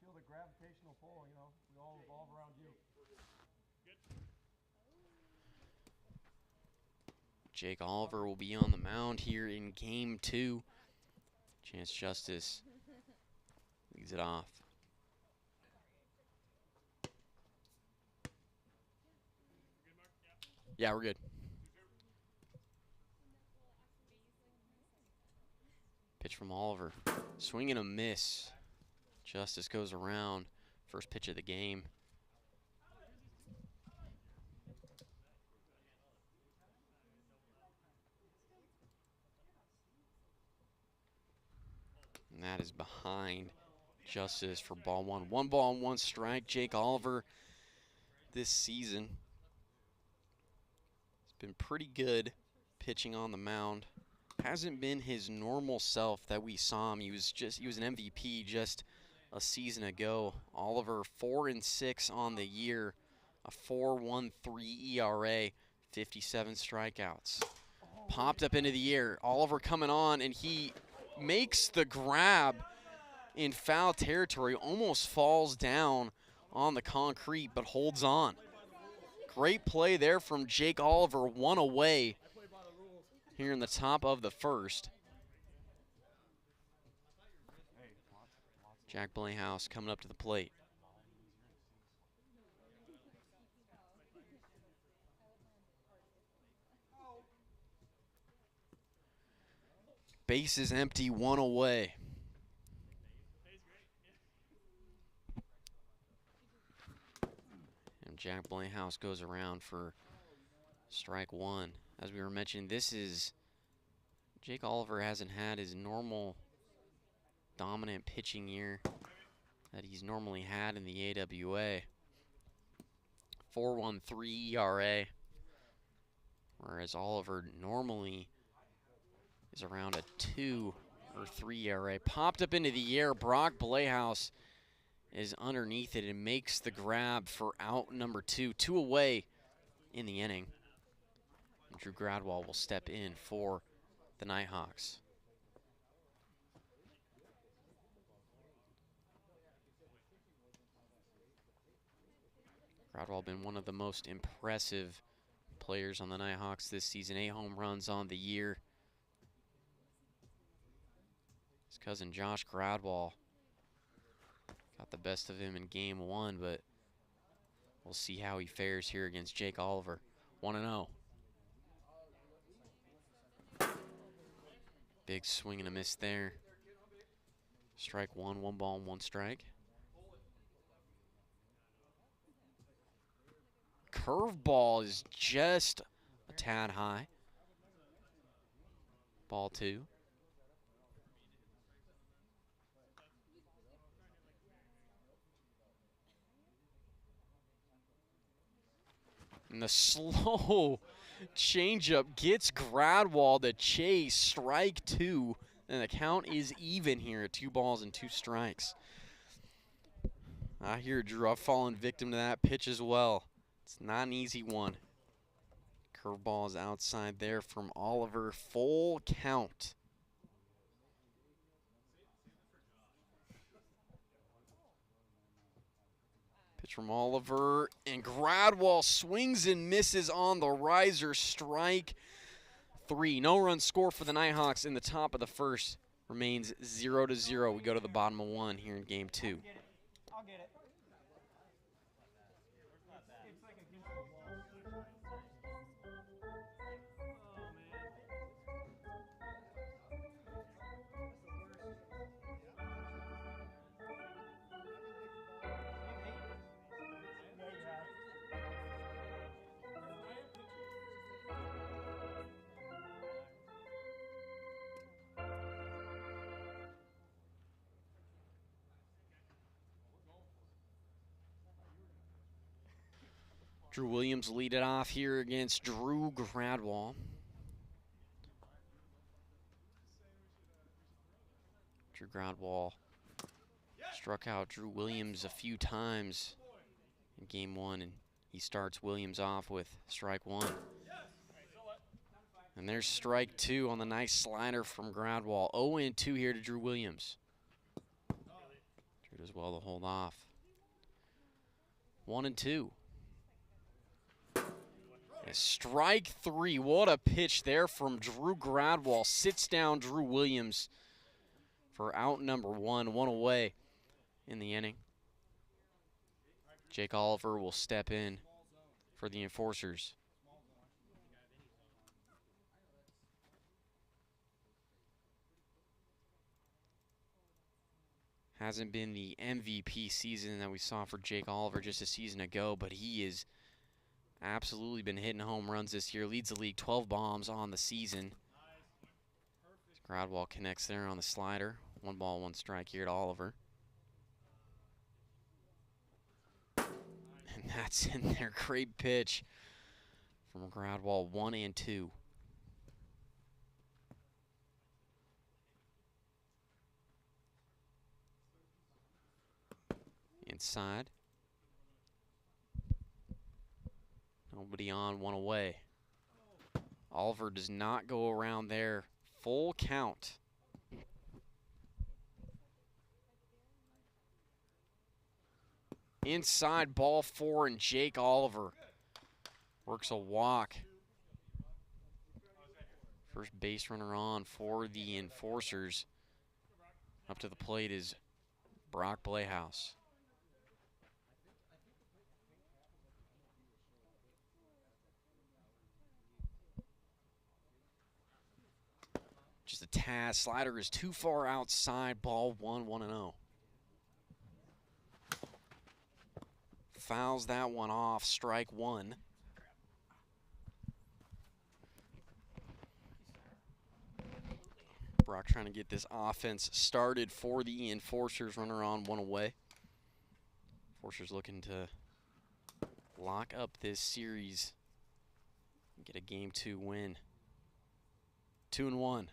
Feel the gravitational pull, you know, we all revolve around you. Jake Oliver will be on the mound here in game 2. Chance Justice leads it off. Yeah, we're good. Pitch Pitch from Oliver. Swing and a miss. Justice goes around. First pitch of the game. And that is behind Justice for ball one. 1 ball and 1 strike. Jake Oliver this season has been pretty good pitching on the mound. Hasn't been his normal self that we saw him. He was an MVP just a season ago. Oliver 4-6 on the year, a 4.13 ERA, 57 strikeouts. Popped up into the air. Oliver coming on, and he makes the grab in foul territory, almost falls down on the concrete, but holds on. Great play there from Jake Oliver, 1 away here in the top of the first. Jack Blayhouse coming up to the plate. Base is empty, 1 away. And Jack Blayhouse goes around for strike 1. As we were mentioning, Jake Oliver hasn't had his normal dominant pitching year that he's normally had in the AWA. 4.13 ERA, whereas Oliver normally is around a 2 or 3 ERA. Popped up into the air. Brock Blayhouse is underneath it and makes the grab for out number 2. 2 away in the inning. Drew Gradwell will step in for the Nighthawks. Gradwell been one of the most impressive players on the Nighthawks this season. 8 home runs on the year. His cousin Josh Gradwell got the best of him in game 1, but we'll see how he fares here against Jake Oliver. 1-0. Big swing and a miss there. Strike 1, 1 ball and 1 strike. Curveball is just a tad high. Ball 2. And the slow changeup gets Gradwell to chase. Strike 2. And the count is even here at 2 balls and 2 strikes. I hear Drew. I've fallen victim to that pitch as well. It's not an easy one. Curveball is outside there from Oliver. Full count. Pitch from Oliver, and Gradwell swings and misses on the riser. Strike 3. No run score for the Nighthawks in the top of the first. Remains 0-0. We go to the bottom of 1 here in game 2. I'll get it. Drew Williams lead it off here against Drew Gradwell. Drew Gradwell struck out Drew Williams a few times in game 1, and he starts Williams off with strike 1. And there's strike 2 on the nice slider from Gradwell. 0-2 here to Drew Williams. Drew does well to hold off. 1-2. Strike 3. What a pitch there from Drew Gradwell. Sits down Drew Williams for out number 1. 1 away in the inning. Jake Oliver will step in for the Enforcers. Hasn't been the MVP season that we saw for Jake Oliver just a season ago, but he has absolutely been hitting home runs this year. Leads the league 12 bombs on the season. Gradwall connects there on the slider. 1 ball, 1 strike here to Oliver. And that's in there. Great pitch from Gradwall, 1 and 2. Inside. Nobody on, 1 away. Oliver does not go around there. Full count. Inside, ball 4, and Jake Oliver works a walk. First base runner on for the Enforcers. Up to the plate is Brock Playhouse. Just a tad. Slider is too far outside. Ball 1, 1-0. Fouls that one off. Strike 1. Brock trying to get this offense started for the Enforcers. Runner on, 1 away. Enforcers looking to lock up this series and get a Game 2 win. 2-1.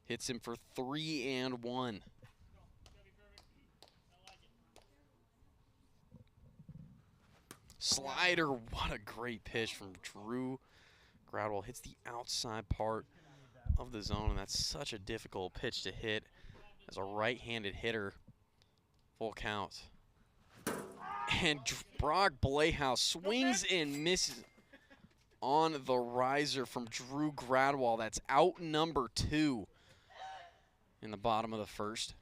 Hits him for 3-1. Slider, what a great pitch from Drew Gradwall. Hits the outside part of the zone, and that's such a difficult pitch to hit as a right-handed hitter. Full count. And Brock Playhouse swings and misses on the riser from Drew Gradwall. That's out number 2 in the bottom of the first.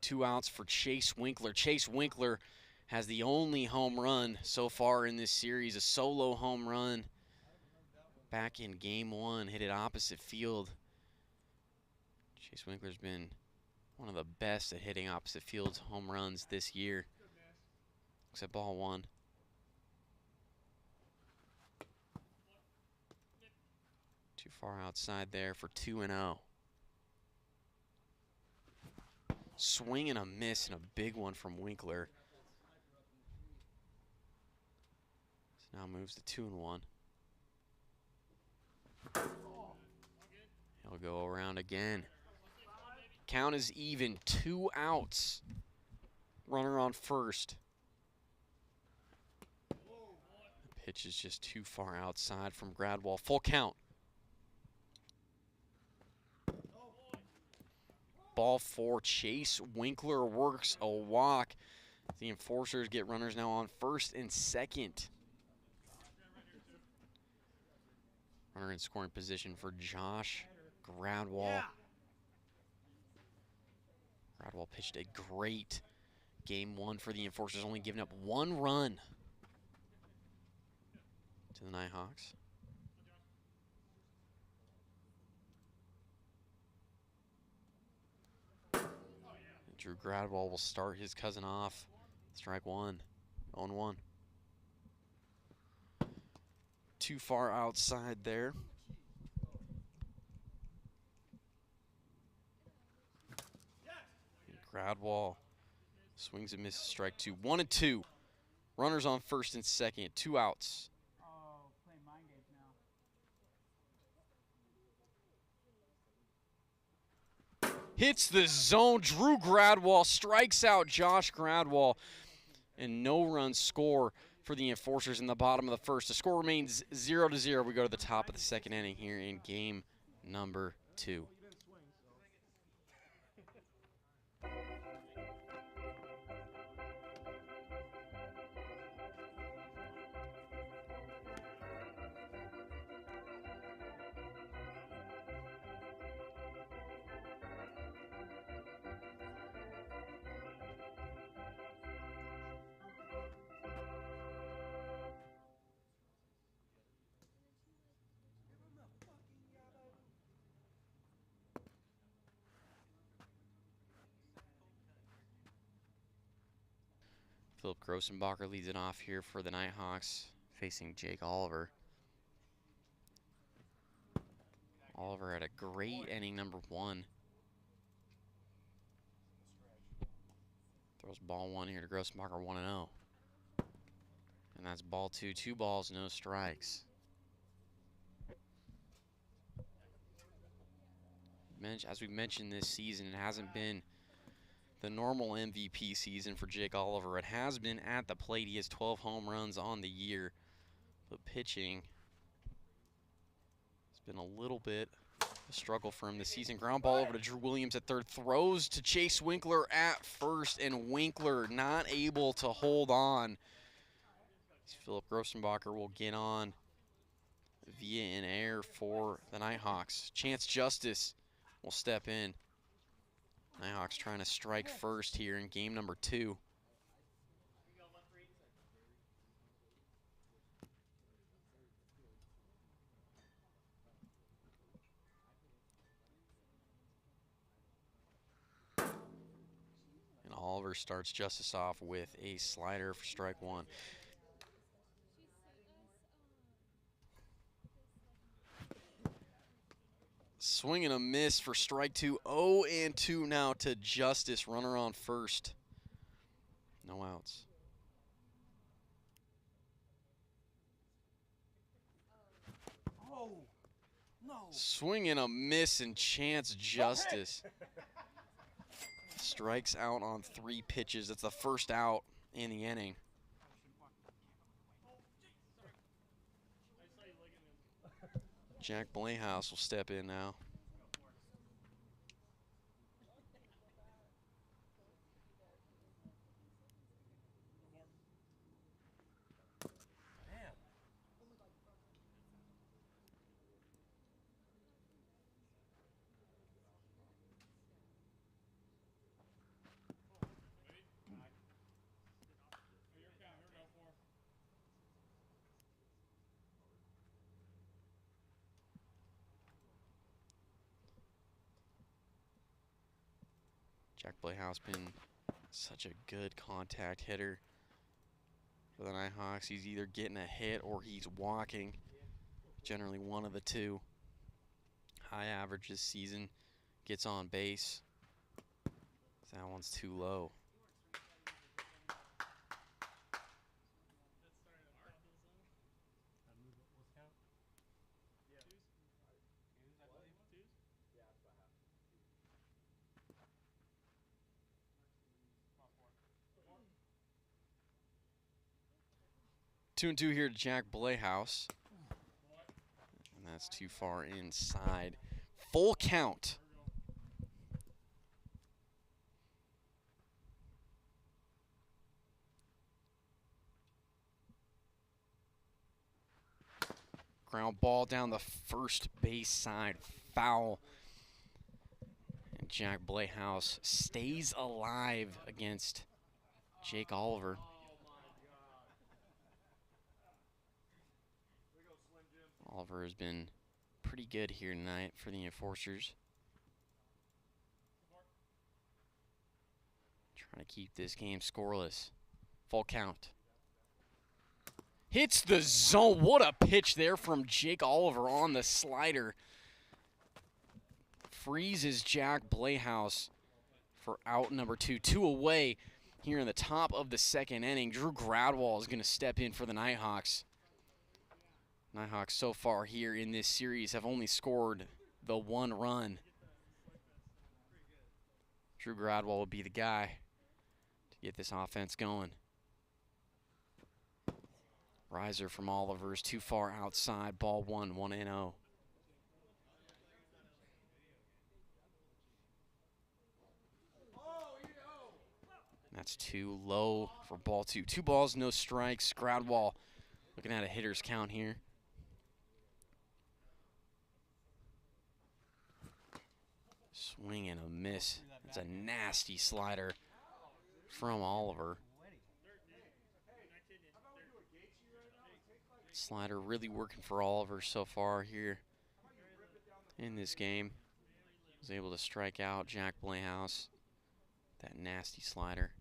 2 outs for Chase Winkler. Chase Winkler has the only home run so far in this series, a solo home run back in Game 1, hit it opposite field. Chase Winkler's been one of the best at hitting opposite field home runs this year. Looks at ball 1. Too far outside there for 2-0. Swing and a miss and a big one from Winkler. So now moves to 2-1. He'll go around again. Count is even. 2 outs. Runner on first. The pitch is just too far outside from Gradwall. Full count. Ball 4. Chase Winkler works a walk. The Enforcers get runners now on first and second. Runner in scoring position for Josh Gradwall. Gradwall pitched a great Game 1 for the Enforcers, only giving up 1 run to the Nighthawks. Drew Gradwall will start his cousin off. Strike 1, 0-1. Too far outside there. Gradwall swings and misses. Strike 2. 1-2. Runners on first and second. 2 outs. Hits the zone. Drew Gradwall strikes out Josh Gradwall. And no run score for the Enforcers in the bottom of the first. The score remains 0-0. We go to the top of the second inning here in game number 2. Philip Grossenbacher leads it off here for the Nighthawks, facing Jake Oliver. Oliver had a great inning number 1. Throws ball 1 here to Grossenbacher, 1-0. And that's ball 2, 2 balls, no strikes. As we mentioned this season, it hasn't been the normal MVP season for Jake Oliver. It has been at the plate. He has 12 home runs on the year. But pitching has been a little bit a struggle for him this season. Ground ball over to Drew Williams at third. Throws to Chase Winkler at first, and Winkler not able to hold on. Philip Grossenbacher will get on via an error for the Nighthawks. Chance Justice will step in. Nighthawks trying to strike first here in game number 2. And Oliver starts Justice off with a slider for strike 1. Swing and a miss for strike 2. 0-2 now to Justice. Runner on first. No outs. Oh, no. Swing and a miss, and Chance Justice strikes out on 3 pitches. That's the first out in the inning. Jack Blayhouse will step in now. Jack Blayhouse been such a good contact hitter for the Nighthawks. He's either getting a hit or he's walking. Generally one of the two. High average this season. Gets on base. That one's too low. Two and two here to Jack Blayhouse. And that's too far inside. Full count. Ground ball down the first base side. Foul. And Jack Blayhouse stays alive against Jake Oliver. Oliver has been pretty good here tonight for the Enforcers. Trying to keep this game scoreless. Full count. Hits the zone. What a pitch there from Jake Oliver on the slider. Freezes Jack Blayhouse for out number 2. 2 away here in the top of the second inning. Drew Gradwall is going to step in for the Nighthawks. Nighthawks so far here in this series have only scored the 1 run. Drew Gradwall will be the guy to get this offense going. Riser from Oliver is too far outside. Ball 1, 1-0. That's too low for ball 2. 2 balls, no strikes. Gradwall looking at a hitter's count here. Swing and a miss. It's a nasty slider from Oliver. Slider really working for Oliver so far here in this game. Was able to strike out Jack Blayhouse. That nasty slider.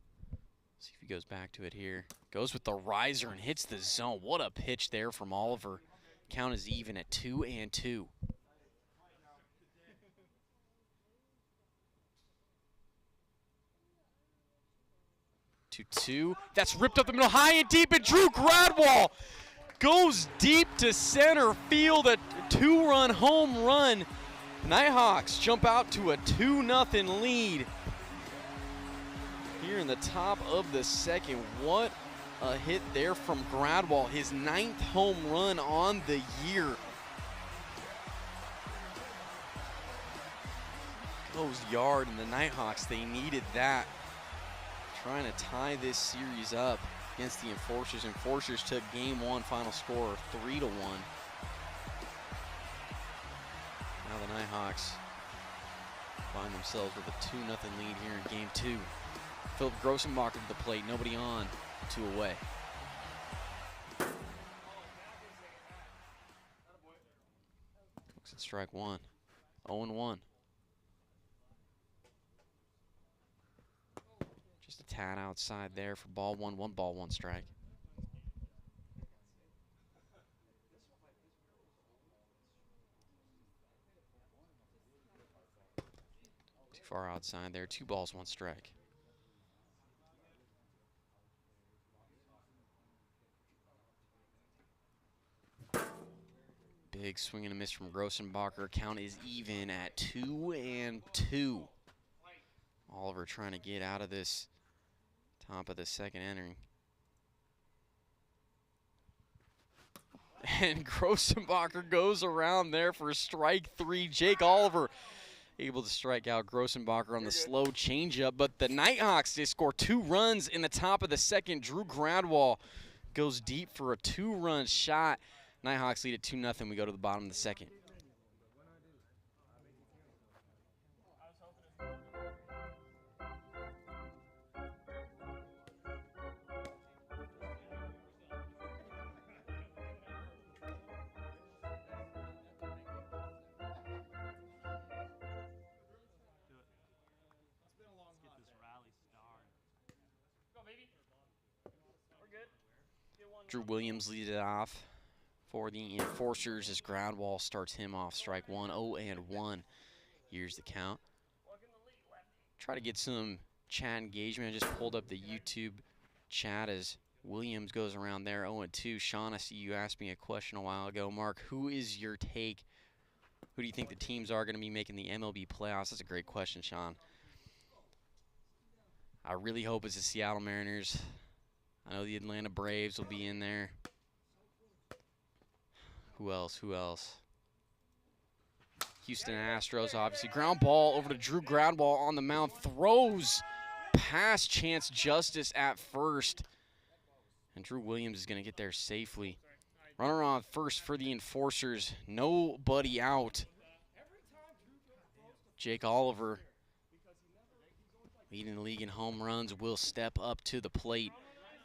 See if he goes back to it here. Goes with the riser and hits the zone. What a pitch there from Oliver. Count is even at 2-2. 2-2. That's ripped up the middle, high and deep, and Drew Gradwall goes deep to center field. A 2-run home run. Nighthawks jump out to a 2-0 lead. Here in the top of the second, what a hit there from Gradwall, his 9th home run on the year. Goes yard, and the Nighthawks, they needed that. Trying to tie this series up against the Enforcers. Enforcers took game 1 final score of 3-1. Now the Nighthawks find themselves with a 2-0 lead here in game 2. Philip Grossenbacher to the plate, nobody on, 2 away. Looks at strike 1, 0-1. Just a tad outside there for ball 1, 1 ball, 1 strike. Too far outside there, 2 balls, 1 strike. Big swing and a miss from Grossenbacher. Count is even at 2-2. Oliver trying to get out of this top of the second inning. And Grossenbacher goes around there for strike 3. Jake Oliver able to strike out Grossenbacher on the slow changeup. But the Nighthawks, they score 2 runs in the top of the second. Drew Gradwall goes deep for a 2-run shot. Nighthawks lead at 2-0. We go to the bottom of the second. Drew Williams leads it off for the Enforcers as Gradwall starts him off strike 1, 0-1. Here's the count. Try to get some chat engagement. I just pulled up the YouTube chat as Williams goes around there 0-2. Sean, I see you asked me a question a while ago. Mark, who is your take? Who do you think the teams are going to be making the MLB playoffs? That's a great question, Sean. I really hope it's the Seattle Mariners. I know the Atlanta Braves will be in there. Who else? Who else? Houston Astros, obviously. Ground ball over to Drew Gradwall on the mound. Throws past Chance Justice at first. And Drew Williams is going to get there safely. Runner on first for the Enforcers. Nobody out. Jake Oliver, leading the league in home runs, will step up to the plate.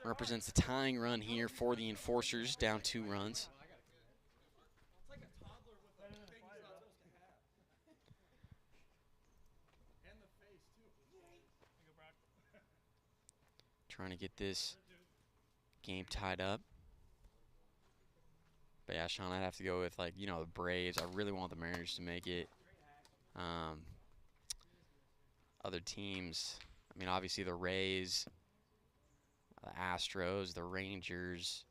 Represents the tying run here for the Enforcers, down 2 runs. Trying to get this game tied up. But yeah, Sean, I'd have to go with, like, you know, the Braves. I really want the Mariners to make it. Other teams, I mean, obviously the Rays, the Astros, the Rangers,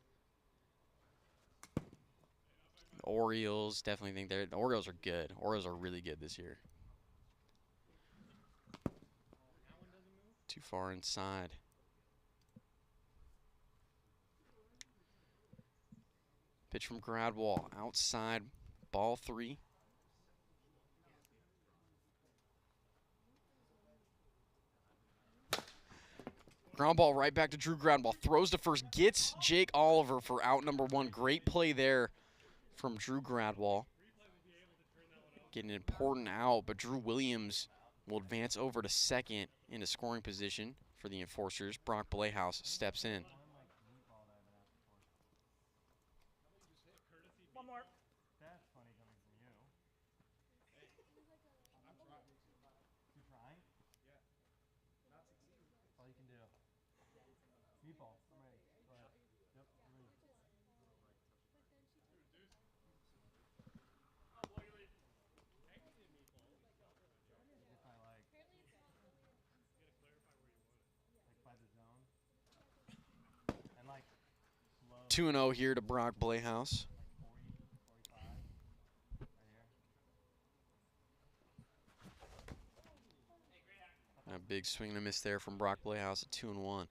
the Orioles. Definitely think the Orioles are good. Orioles are really good this year. Too far inside. Pitch from Gradwall, outside, ball 3. Ground ball right back to Drew Gradwall. Throws to first, gets Jake Oliver for out number 1. Great play there from Drew Gradwall. Getting an important out, but Drew Williams will advance over to second into scoring position for the Enforcers. Brock Blehaus steps in. One more. That's funny coming from you. You're trying? Yeah. Not succeeding. That's all you can do. Meatball, I'm ready. Go ahead. Yep, I'm ready. If I like by the zone. And like slow. 2-0 here to Brock Playhouse. Like 40, 45. Right here. A big swing and a miss there from Brock Playhouse at 2-1.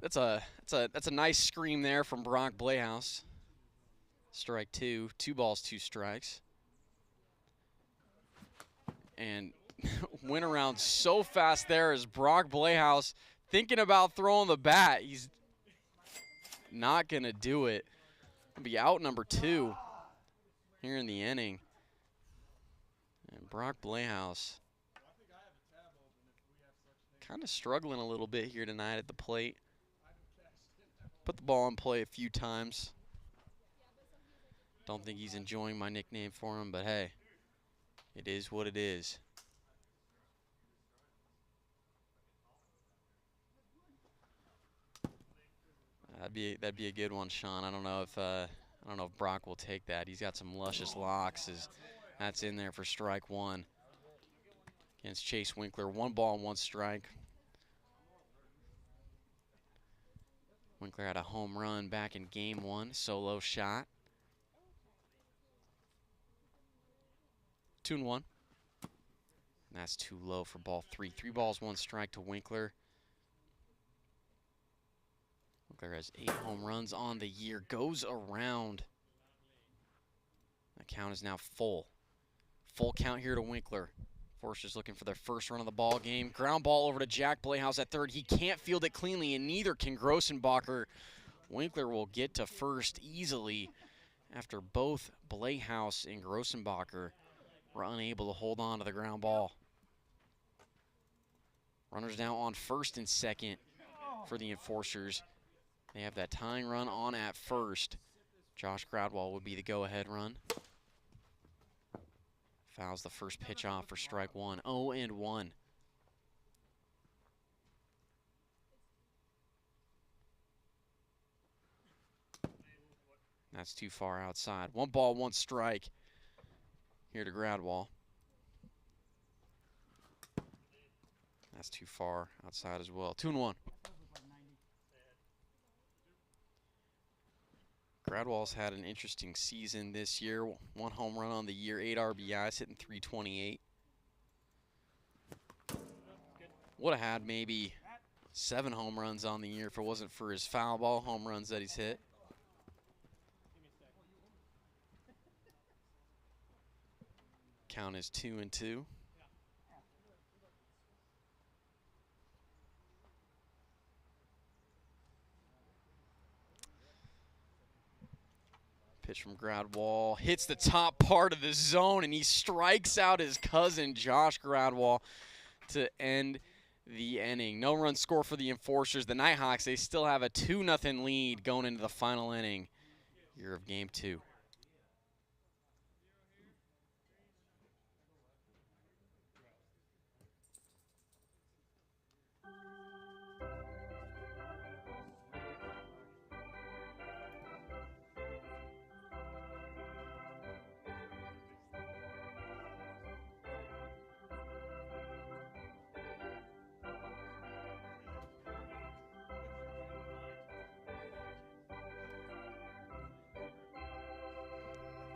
That's a nice scream there from Brock Playhouse. Strike two, 2 balls, 2 strikes. And went around so fast there as Brock Playhouse thinking about throwing the bat. He's not gonna do it. He'll be out number 2 here in the inning. And Brock Playhouse kind of struggling a little bit here tonight at the plate. Put the ball in play a few times. Don't think he's enjoying my nickname for him, but hey, it is what it is. That'd be a good one, Sean. I don't know if Brock will take that. He's got some luscious locks. That's in there for strike 1 against Chase Winkler. 1 ball, 1 strike. Winkler had a home run back in game 1, solo shot. 2-1. That's too low for ball 3. 3 balls, 1 strike to Winkler. Winkler has 8 home runs on the year. Goes around. The count is now full. Full count here to Winkler. Forster's looking for their first run of the ball game. Ground ball over to Jack Playhouse at third. He can't field it cleanly, and neither can Grossenbacher. Winkler will get to first easily after both Playhouse and Grossenbacher were unable to hold on to the ground ball. Runners now on first and second for the Enforcers. They have that tying run on at first. Josh Gradwell would be the go-ahead run. Fouls the first pitch off for strike 1. 0-1. That's too far outside. 1 ball, 1 strike here to Gradwell. That's too far outside as well. 2-1. Gradwell's had an interesting season this year. 1 home run on the year, 8 RBIs, hitting .328. Would have had maybe 7 home runs on the year if it wasn't for his foul ball home runs that he's hit. Count is 2-2. Pitch from Gradwell, hits the top part of the zone, and he strikes out his cousin, Josh Gradwell, to end the inning. No run score for the Enforcers. The Nighthawks, they still have a 2-0 lead going into the final inning here of Game 2.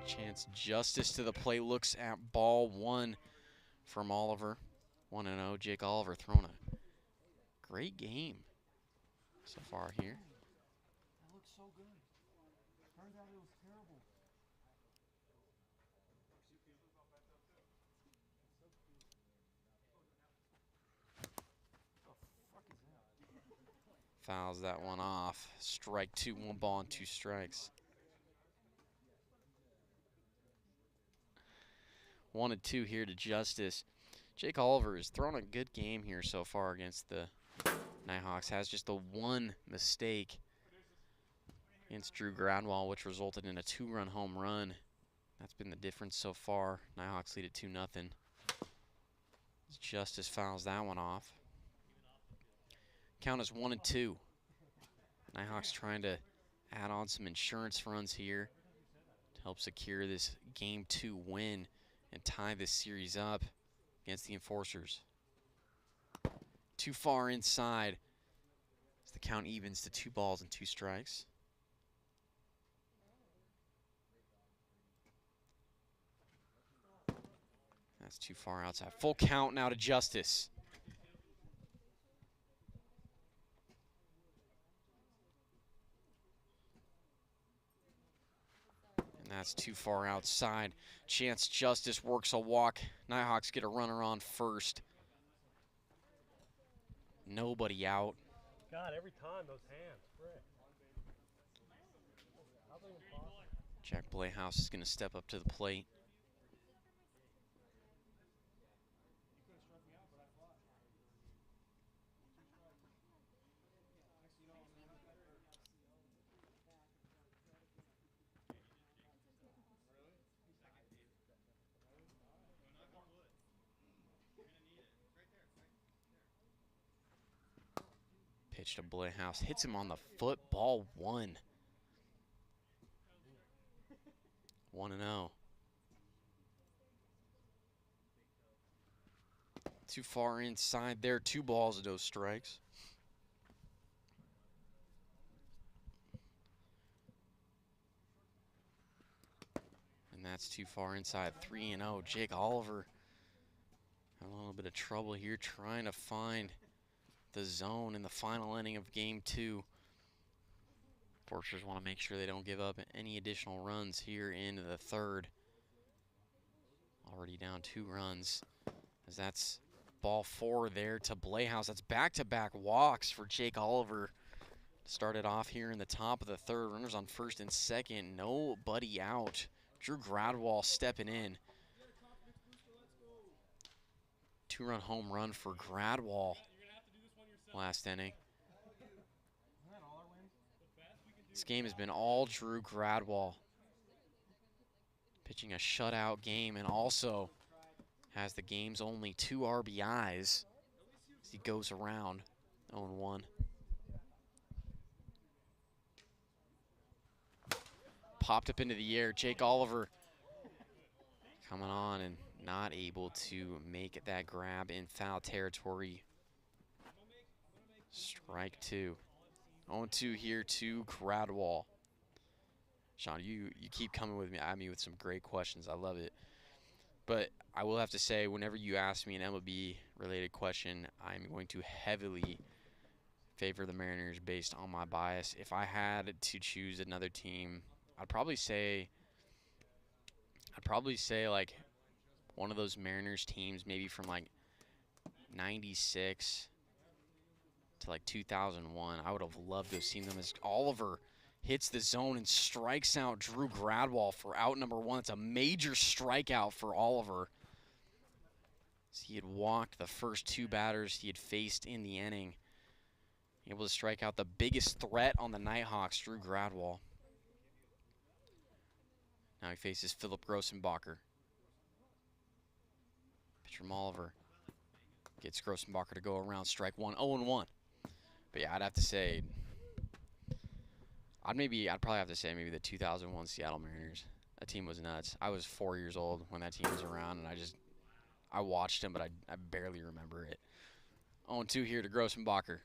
Chance Justice to the plate, looks at ball 1 from Oliver. 1-0. Jake Oliver throwing a great game so far here. That looks so good. Turned out it was terrible. What the fuck is that? Fouls that one off. Strike 2, 1 ball and 2 strikes. 1-2 here to Justice. Jake Oliver has thrown a good game here so far against the Nighthawks. Has just the 1 mistake against Drew Gradwell, which resulted in a 2-run home run. That's been the difference so far. Nighthawks lead at 2-0. Justice fouls that one off. Count is 1-2. Nighthawks trying to add on some insurance runs here to help secure this Game 2 win and tie this series up against the Enforcers. Too far inside as the count evens to 2 balls and 2 strikes. That's too far outside. Full count now to Justice. And that's too far outside. Chance Justice works a walk. Nighthawks get a runner on first. Nobody out. God, every time those hands, frick. Jack Playhouse is going to step up to the plate. Pitch to Playhouse, hits him on the foot, ball 1. 1-0. Too far inside there, 2 balls and 2 strikes. And that's too far inside, 3-0. Jake Oliver having a little bit of trouble here trying to find the zone in the final inning of Game 2. Enforcers want to make sure they don't give up any additional runs here into the third. Already down 2 runs, as that's ball 4 there to Playhouse. That's back-to-back walks for Jake Oliver. Started off here in the top of the third. Runners on first and second. Nobody out. Drew Gradwall stepping in. 2-run home run for Gradwall last inning. This game has been all Drew Gradwall. Pitching a shutout game and also has the game's only 2 RBIs as he goes around 0-1. Popped up into the air. Jake Oliver coming on and not able to make that grab in foul territory. Strike 2. 0-2 here to Gradwall. Sean, you keep coming at me with some great questions. I love it. But I will have to say, whenever you ask me an MLB-related question, I'm going to heavily favor the Mariners based on my bias. If I had to choose another team, I'd probably say like one of those Mariners teams, maybe from like 96 to like 2001. I would have loved to have seen them as Oliver hits the zone and strikes out Drew Gradwall for out number 1. It's a major strikeout for Oliver. He had walked the first 2 batters he had faced in the inning. Able to strike out the biggest threat on the Nighthawks, Drew Gradwall. Now he faces Philip Grossenbacher. Pitch from Oliver. Gets Grossenbacher to go around, strike 1, 0-1. But yeah, I'd have to say, I'd probably have to say maybe the 2001 Seattle Mariners. That team was nuts. I was 4 years old when that team was around, and I watched them, but I barely remember it. 0-2 here to Grossenbacher.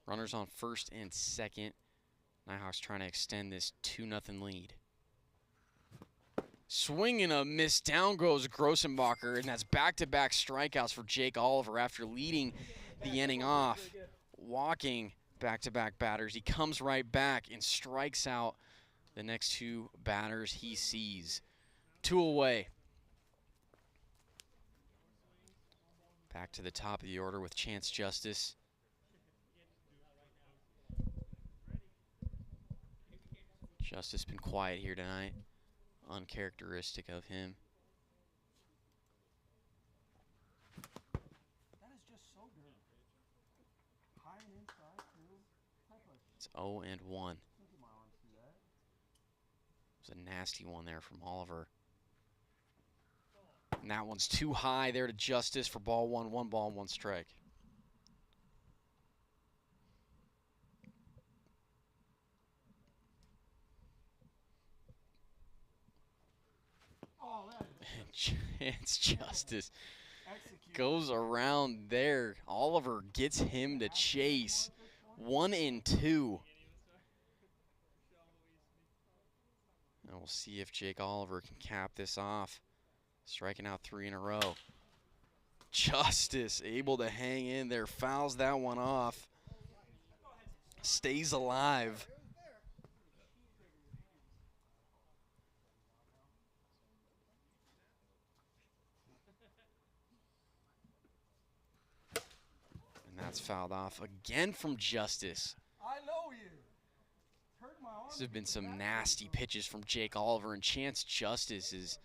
Runners on first and second. Nighthawks trying to extend this 2-0 lead. Swing and a miss. Down goes Grossenbacher, and that's back-to-back strikeouts for Jake Oliver after leading the inning off. Walking back-to-back batters. He comes right back and strikes out the next 2 batters he sees. 2 away. Back to the top of the order with Chance Justice. Justice been quiet here tonight. Uncharacteristic of him. That is just so good. High and inside, too. It's 0-1. I think you might want to see that. It was a nasty one there from Oliver. And that one's too high there to Justice for ball one. 1 ball, 1 strike. Chance Justice goes around there. Oliver gets him to chase. 1 and 2. And we'll see if Jake Oliver can cap this off. Striking out 3 in a row. Justice able to hang in there. Fouls that one off. Stays alive. And that's fouled off again from Justice. I know you. Hurt my arm. These have been some nasty pitches from Jake Oliver, and Chance Justice has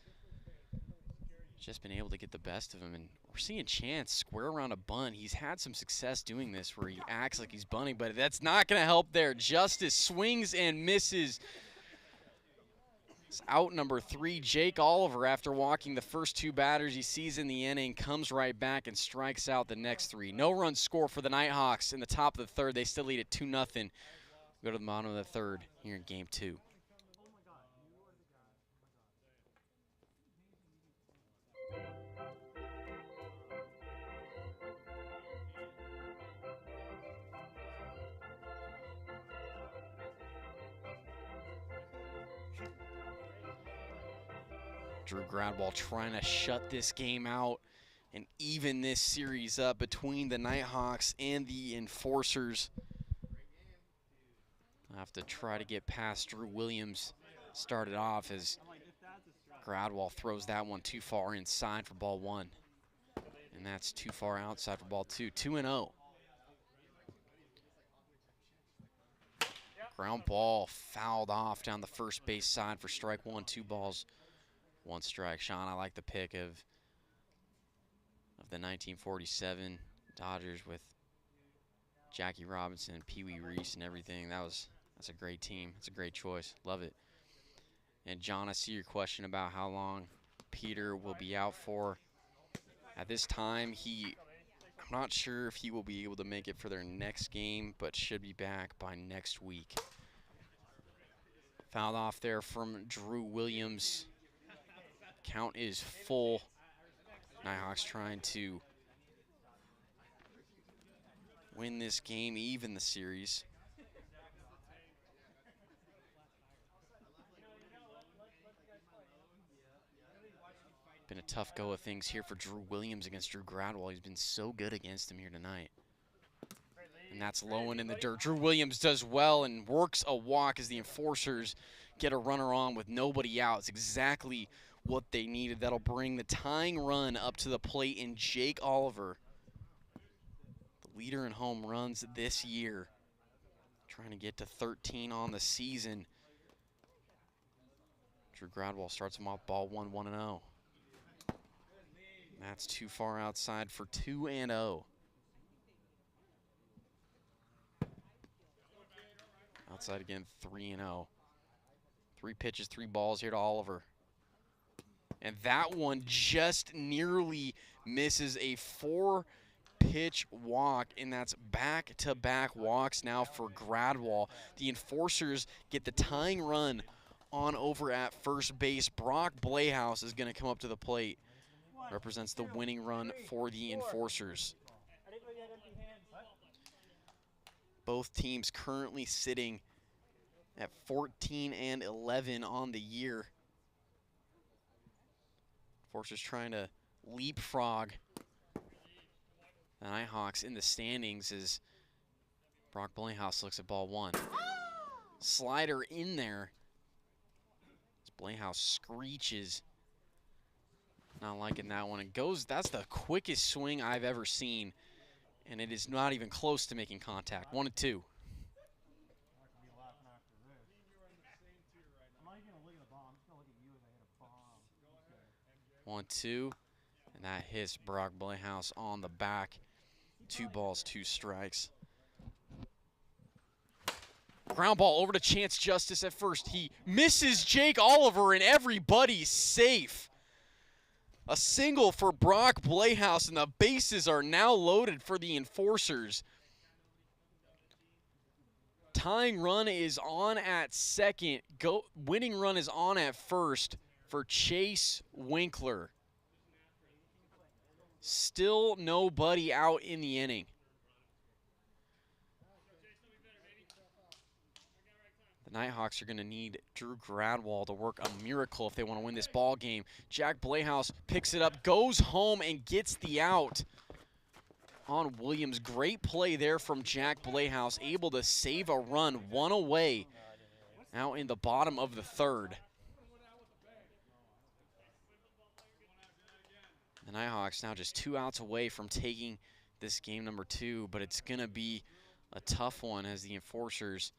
just been able to get the best of him. And we're seeing Chance square around a bunt. He's had some success doing this where he acts like he's bunting, but that's not going to help there. Justice swings and misses. It's out number 3. Jake Oliver, after walking the first 2 batters he sees in the inning, comes right back and strikes out the next 3. No run score for the Nighthawks in the top of the 3rd. They still lead at 2-0. Go to the bottom of the 3rd here in game 2. Drew Gradwell trying to shut this game out and even this series up between the Nighthawks and the Enforcers. I'll have to try to get past Drew Williams. Started off as Gradwell throws that one too far inside for ball 1. And that's too far outside for ball 2. 2-0. Ground ball fouled off down the first base side for strike 1. 2 balls, 1 strike. Sean, I like the pick of the 1947 Dodgers with Jackie Robinson, Pee Wee Reese, and everything. That's a great team. It's a great choice. Love it. And John, I see your question about how long Peter will be out for. At this time, I'm not sure if he will be able to make it for their next game, but should be back by next week. Fouled off there from Drew Williams. Count is full. Nighthawks trying to win this game, even the series. Been a tough go of things here for Drew Williams against Drew Gradwell. He's been so good against him here tonight. And that's low and in the dirt. Drew Williams does well and works a walk as the Enforcers get a runner on with nobody out. It's exactly what they needed. That'll bring the tying run up to the plate in Jake Oliver, the leader in home runs this year, trying to get to 13 on the season. Drew Gradwell starts him off ball 1, 1-0. That's too far outside for 2-0. Outside again, 3-0. 3 pitches, 3 balls here to Oliver. And that one just nearly misses a 4-pitch walk, and that's back-to-back walks now for Gradwell. The Enforcers get the tying run on over at first base. Brock Blehaus is going to come up to the plate. Represents the winning run for the Enforcers. Both teams currently sitting at 14 and 11 on the year. Enforcers trying to leapfrog the Nighthawks in the standings as Brock Blehaus looks at ball 1. Slider in there as Blehaus screeches. Not liking that one. It goes, that's the quickest swing I've ever seen, and it is not even close to making contact. 1-2. 1-2, and that hits Brock Blehaus on the back. 2 balls, 2 strikes. Ground ball over to Chance Justice at first. He misses Jake Oliver, and everybody's safe. A single for Brock Playhouse, and the bases are now loaded for the Enforcers. Tying run is on at second. Winning run is on at first for Chase Winkler. Still nobody out in the inning. The Nighthawks are going to need Drew Gradwall to work a miracle if they want to win this ball game. Jack Playhouse picks it up, goes home, and gets the out on Williams. Great play there from Jack Playhouse, able to save a run, one away, out in the bottom of the third. The Nighthawks now just 2 outs away from taking this game number 2, but it's going to be a tough one as the Enforcers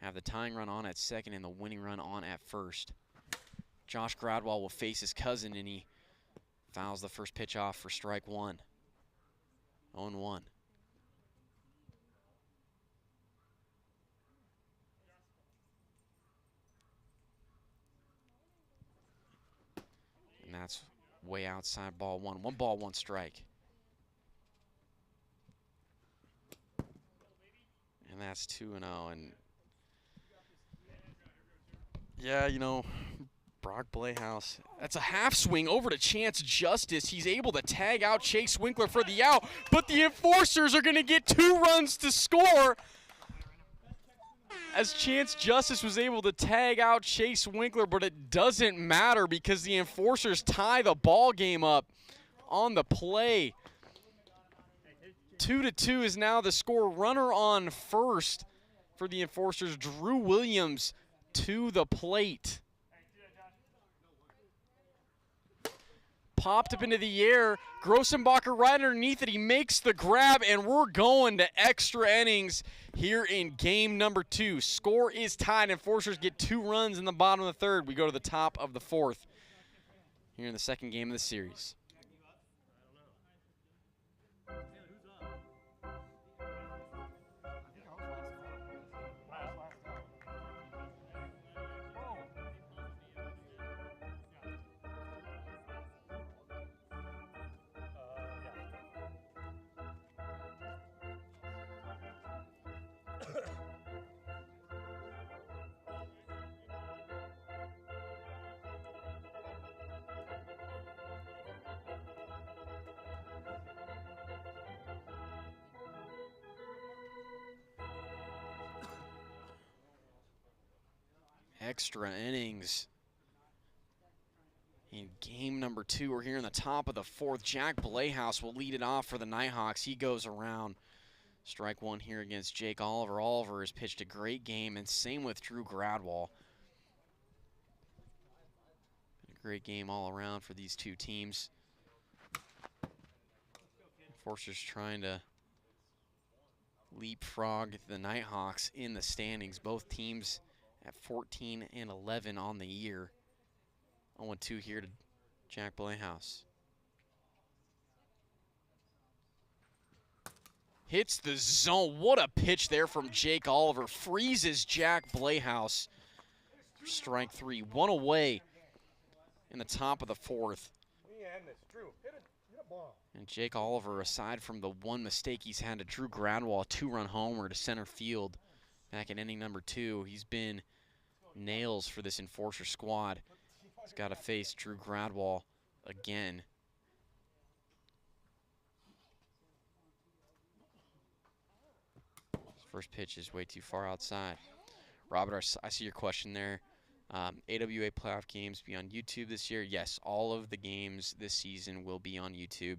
have the tying run on at second and the winning run on at first. Josh Gradwall will face his cousin, and he fouls the first pitch off for strike one. 0-1. And that's way outside, ball one. 1 ball, 1 strike. And that's 2-0. And yeah, you know, Brock Playhouse. That's a half swing over to Chance Justice. He's able to tag out Chase Winkler for the out, but the Enforcers are going to get 2 runs to score as Chance Justice was able to tag out Chase Winkler, but it doesn't matter because the Enforcers tie the ball game up on the play. 2-2 is now the score. Runner on first for the Enforcers. Drew Williams to the plate. Popped up into the air. Grossenbacher right underneath it. He makes the grab, and we're going to extra innings here in game number 2. Score is tied. Enforcers get 2 runs in the bottom of the third. We go to the top of the 4th here in the second game of the series. Extra innings in game number 2. We're here in the top of the 4th. Jack Playhouse will lead it off for the Nighthawks. He goes around. Strike 1 here against Jake Oliver. Oliver has pitched a great game, and same with Drew Gradwall. A great game all around for these 2 teams. Enforcers trying to leapfrog the Nighthawks in the standings. Both teams at 14 and 11 on the year. 0-2 here to Jack Playhouse. Hits the zone. What a pitch there from Jake Oliver. Freezes Jack Playhouse. Strike 3. 1 away in the top of the 4th. And Jake Oliver, aside from the 1 mistake he's had to Drew Gradwall, a 2-run homer to center field back in inning number 2. He's been nails for this Enforcer squad. He's got to face Drew Gradwall again. His first pitch is way too far outside. Robert, I see your question there. AWA playoff games be on YouTube this year? Yes, all of the games this season will be on YouTube.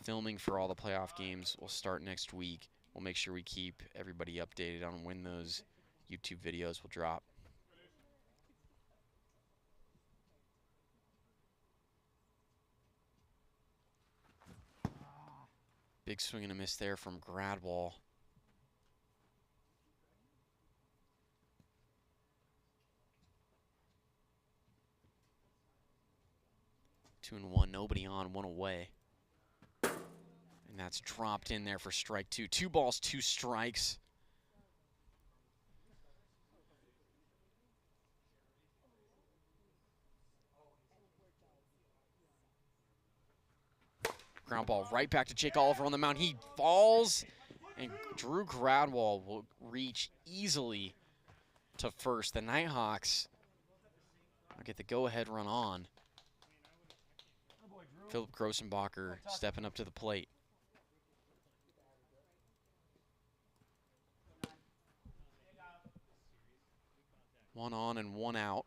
Filming for all the playoff games will start next week. We'll make sure we keep everybody updated on when those YouTube videos will drop. Big swing and a miss there from Gradwall. Two and one, nobody on, 1 away. And that's dropped in there for strike 2. 2 balls, 2 strikes. Ground ball right back to Jake Oliver on the mound. He falls, and Drew Gradwell will reach easily to first. The Nighthawks will get the go-ahead run on. Philip Grossenbacher stepping up to the plate. One on and one out.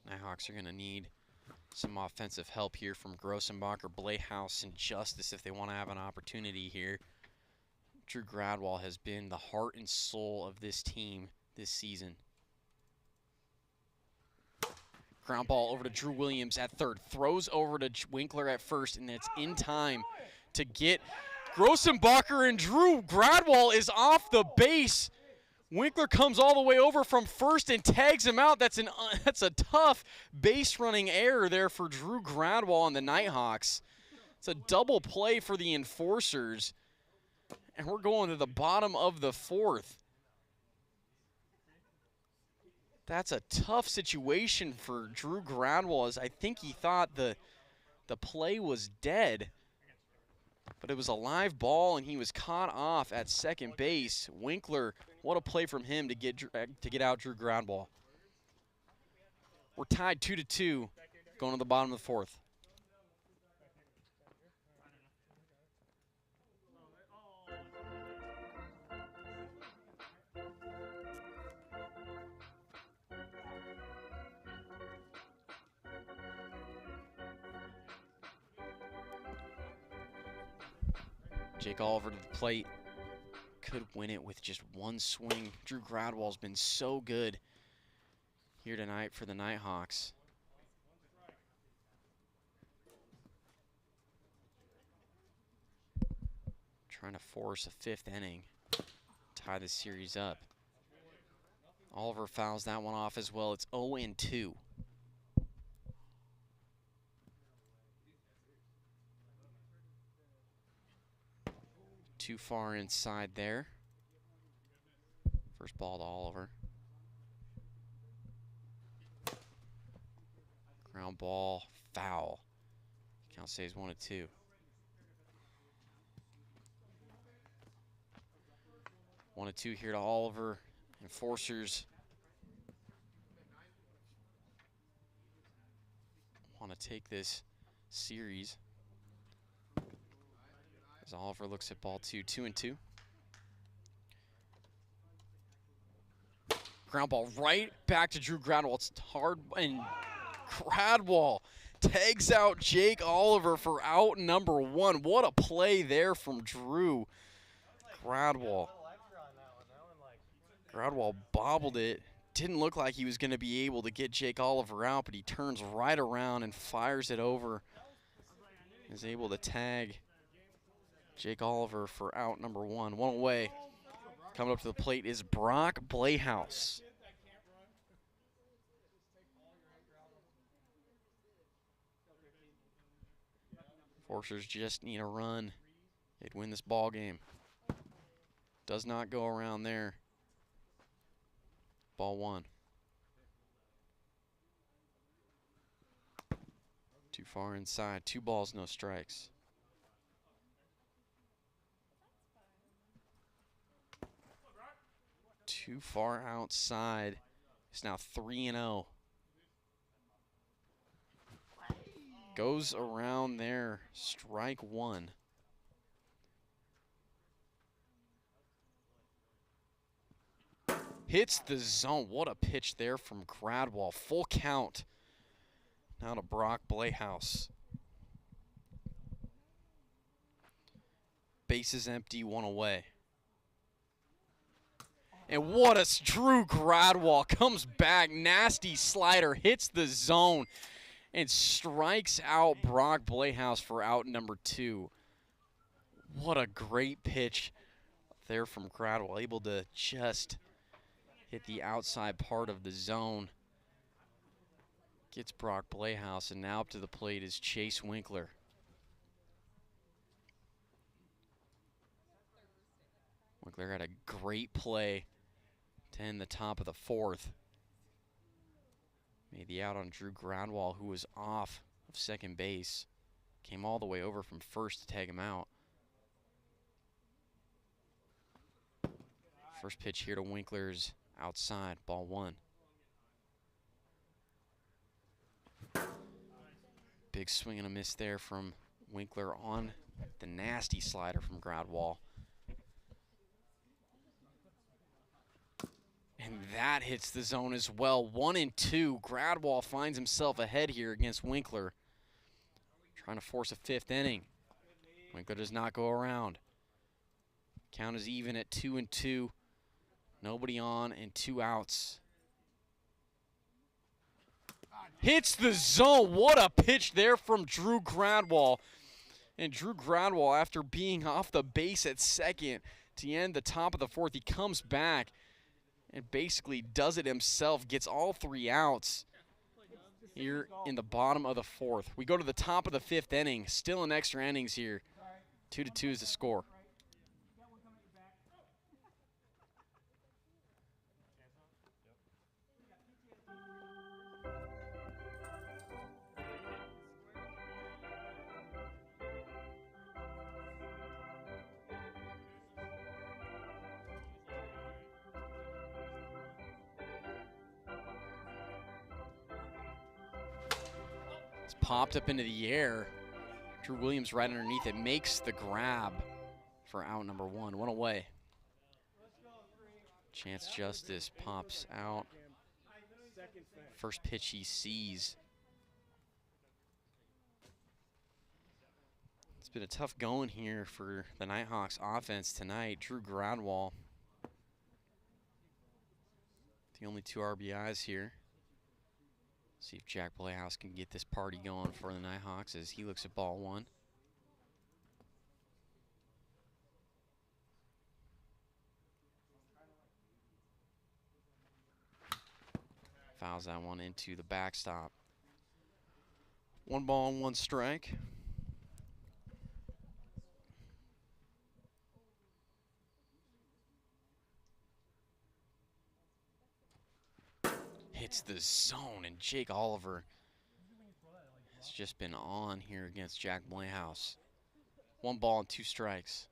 Nighthawks are going to need some offensive help here from Grossenbacher, Blayhouse, and Justice if they want to have an opportunity here. Drew Gradwell has been the heart and soul of this team this season. Ground ball over to Drew Williams at third. Throws over to Winkler at first, and it's in time to get Grossenbacher, and Drew Gradwell is off the base. Winkler comes all the way over from first and tags him out. That's a tough base running error there for Drew Gradwell and the Nighthawks. It's a double play for the Enforcers, and we're going to the bottom of the fourth. That's a tough situation for Drew Gradwell, as I think he thought the play was dead. But it was a live ball, and he was caught off at second base. Winkler, what a play from him to get out Drew Gradwell. We're tied 2-2, going to the bottom of the fourth. Jake Oliver to the plate. Could win it with just one swing. Drew Gradwell's been so good here tonight for the Nighthawks. Trying to force a fifth inning, tie the series up. Oliver fouls that one off as well. It's 0-2. Too far inside there. First ball to Oliver. Ground ball, foul. Count stays 1-2. One and two here to Oliver. Enforcers want to take this series. As Oliver looks at ball 2, 2-2. Ground ball right back to Drew Gradwell. It's hard, and Gradwell tags out Jake Oliver for out number one. What a play there from Drew Gradwell. Gradwell bobbled it. Didn't look like he was going to be able to get Jake Oliver out, but he turns right around and fires it over. Is able to tag Jake Oliver for out number one. One away. Coming up to the plate is Brock Blayhouse. Enforcers just need a run. They'd win this ball game. Does not go around there. Ball one. Too far inside. 2 balls, no strikes. Too far outside. It's now 3-0. Goes around there. Strike one. Hits the zone. What a pitch there from Gradwell. Full count. Now to Brock Blayhouse. Bases empty, 1 away. And what a Drew Gradwell comes back. Nasty slider, hits the zone, and strikes out Brock Blayhouse for out number 2. What a great pitch there from Gradwell. Able to just hit the outside part of the zone. Gets Brock Blayhouse, and now up to the plate is Chase Winkler. Winkler had a great play to end the top of the fourth. Made the out on Drew Gradwall, who was off of second base. Came all the way over from first to tag him out. First pitch here to Winkler's outside, ball one. Big swing and a miss there from Winkler on the nasty slider from Gradwall. And that hits the zone as well. 1-2. Gradwall finds himself ahead here against Winkler. Trying to force a fifth inning. Winkler does not go around. Count is even at 2-2. Nobody on and 2 outs. Hits the zone. What a pitch there from Drew Gradwall. And Drew Gradwall, after being off the base at second to end the top of the fourth, he comes back and basically does it himself, gets all 3 outs here in the bottom of the fourth. We go to the top of the fifth inning, still in extra innings here. 2-2 is the score. It's popped up into the air. Drew Williams right underneath it, makes the grab for out number 1. 1 away. Chance Justice pops out. First pitch he sees. It's been a tough going here for the Nighthawks offense tonight. Drew Gradwall, the only 2 RBIs here. See if Jack Playhouse can get this party going for the Nighthawks as he looks at ball 1. Fouls that one into the backstop. 1 ball and 1 strike. Hits the zone, and Jake Oliver has just been on here against Jack Playhouse. 1 ball and 2 strikes.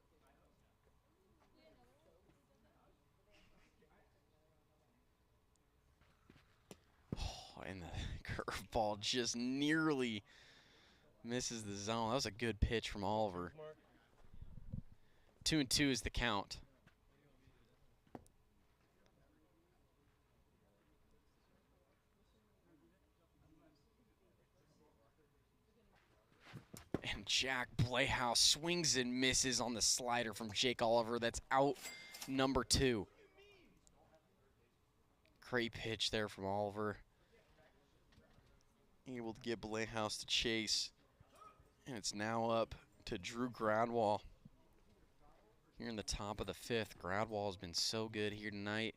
Oh, and the curveball just nearly misses the zone. That was a good pitch from Oliver. 2-2 is the count. And Jack Playhouse swings and misses on the slider from Jake Oliver. That's out number 2. Great pitch there from Oliver. Able to get Playhouse to chase. And it's now up to Drew Gradwall. Here in the top of the 5th. Gradwall has been so good here tonight,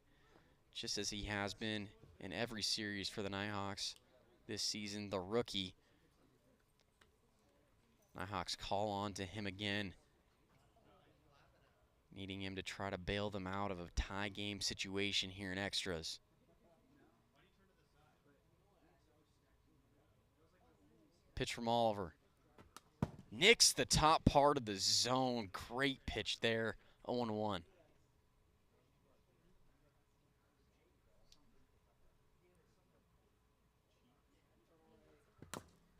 just as he has been in every series for the Nighthawks this season. The rookie. Nighthawks call on to him again, needing him to try to bail them out of a tie game situation here in extras. Pitch from Oliver. Nicks the top part of the zone. Great pitch there. 0-1.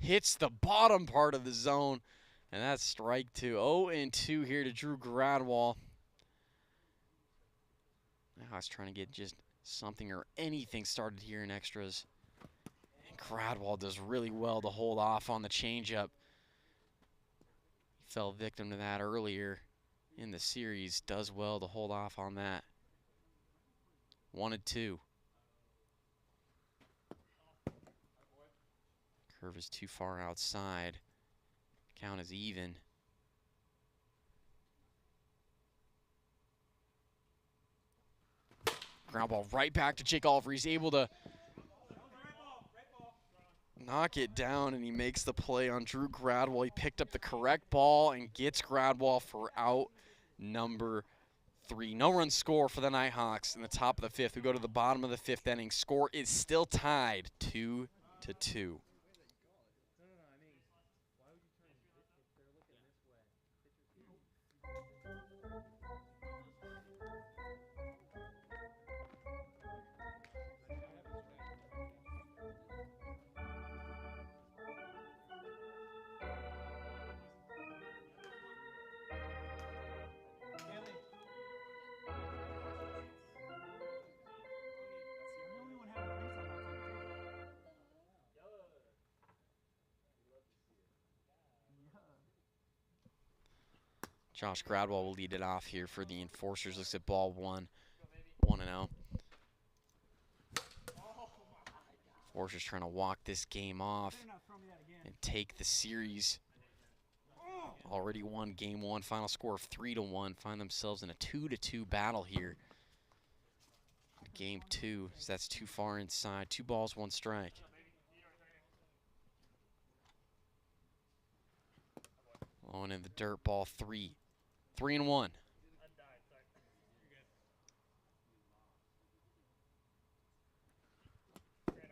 Hits the bottom part of the zone, and that's strike 2. 0-2 here to Drew Gradwall. Now he's trying to get just something or anything started here in extras. And Gradwall does really well to hold off on the changeup. He fell victim to that earlier in the series. Does well to hold off on that. 1-2. Curve is too far outside. Count is even. Ground ball right back to Jake Oliver. He's able to knock it down, and he makes the play on Drew Gradwall. He picked up the correct ball and gets Gradwall for out number 3. No run score for the Nighthawks in the top of the 5th. We go to the bottom of the 5th inning. Score is still tied 2-2. Josh Gradwell will lead it off here for the Enforcers. Looks at ball 1, 1-0. Enforcers trying to walk this game off and take the series. Already won game 1, final score of 3-1. Find themselves in a 2-2 battle here. Game 2, so that's too far inside. 2 balls, 1 strike. Blowing in the dirt, ball 3. 3-1.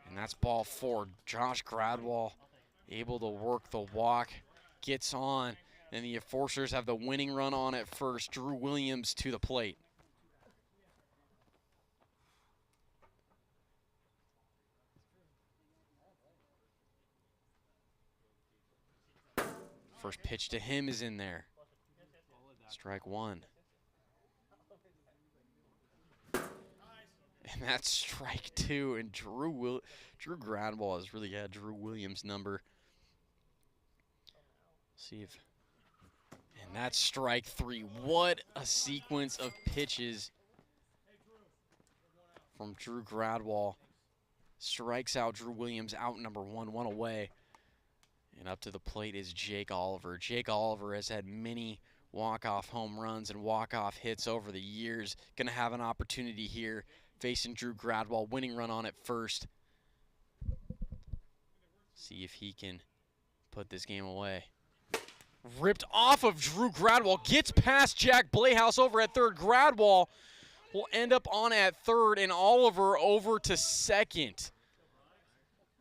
And that's ball 4. Josh Gradwell able to work the walk, gets on, and the Enforcers have the winning run on at first. Drew Williams to the plate. First pitch to him is in there. Strike 1. And that's strike 2. And Drew Gradwell has really had Drew Williams' number. See if. And that's strike 3. What a sequence of pitches from Drew Gradwell. Strikes out Drew Williams, out number 1, 1 away. And up to the plate is Jake Oliver. Jake Oliver has had many walk-off home runs and walk-off hits over the years. Going to have an opportunity here facing Drew Gradwell. Winning run on at first. See if he can put this game away. Ripped off of Drew Gradwell. Gets past Jack Blayhouse over at third. Gradwell will end up on at third, and Oliver over to second.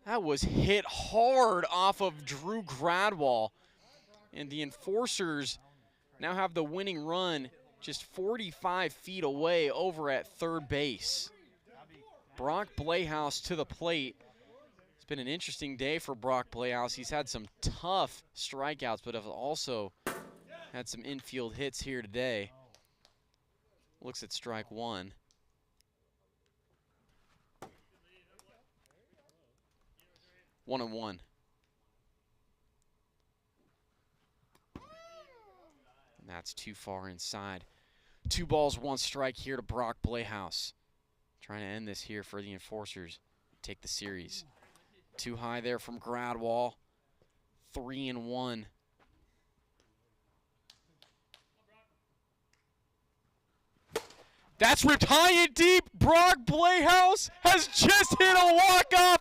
That was hit hard off of Drew Gradwell. And the Enforcers now have the winning run just 45 feet away over at third base. Brock Blayhouse to the plate. It's been an interesting day for Brock Blayhouse. He's had some tough strikeouts, but have also had some infield hits here today. Looks at strike 1. One and one. And that's too far inside. 2 balls, 1 strike here to Brock Blayhouse. Trying to end this here for the Enforcers. Take the series. Too high there from Gradwell. 3-1. That's ripped high and deep. Brock Blayhouse has just hit a walk-off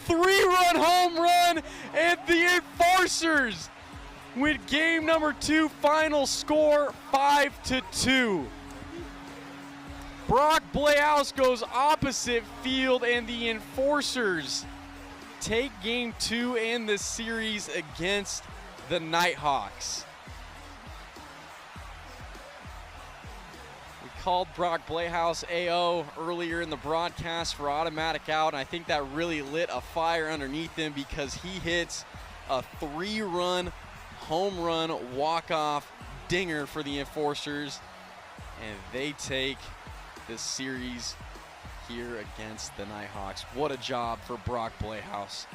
3-run home run, and the Enforcers with game number 2 final score 5-2. Brock Blayhouse goes opposite field, and the Enforcers take game 2 in the series against the Nighthawks. Called Brock Blayhouse AO earlier in the broadcast for automatic out, and I think that really lit a fire underneath him because he hits a 3-run home run walk-off dinger for the Enforcers, and they take the series here against the Nighthawks. What a job for Brock Blayhouse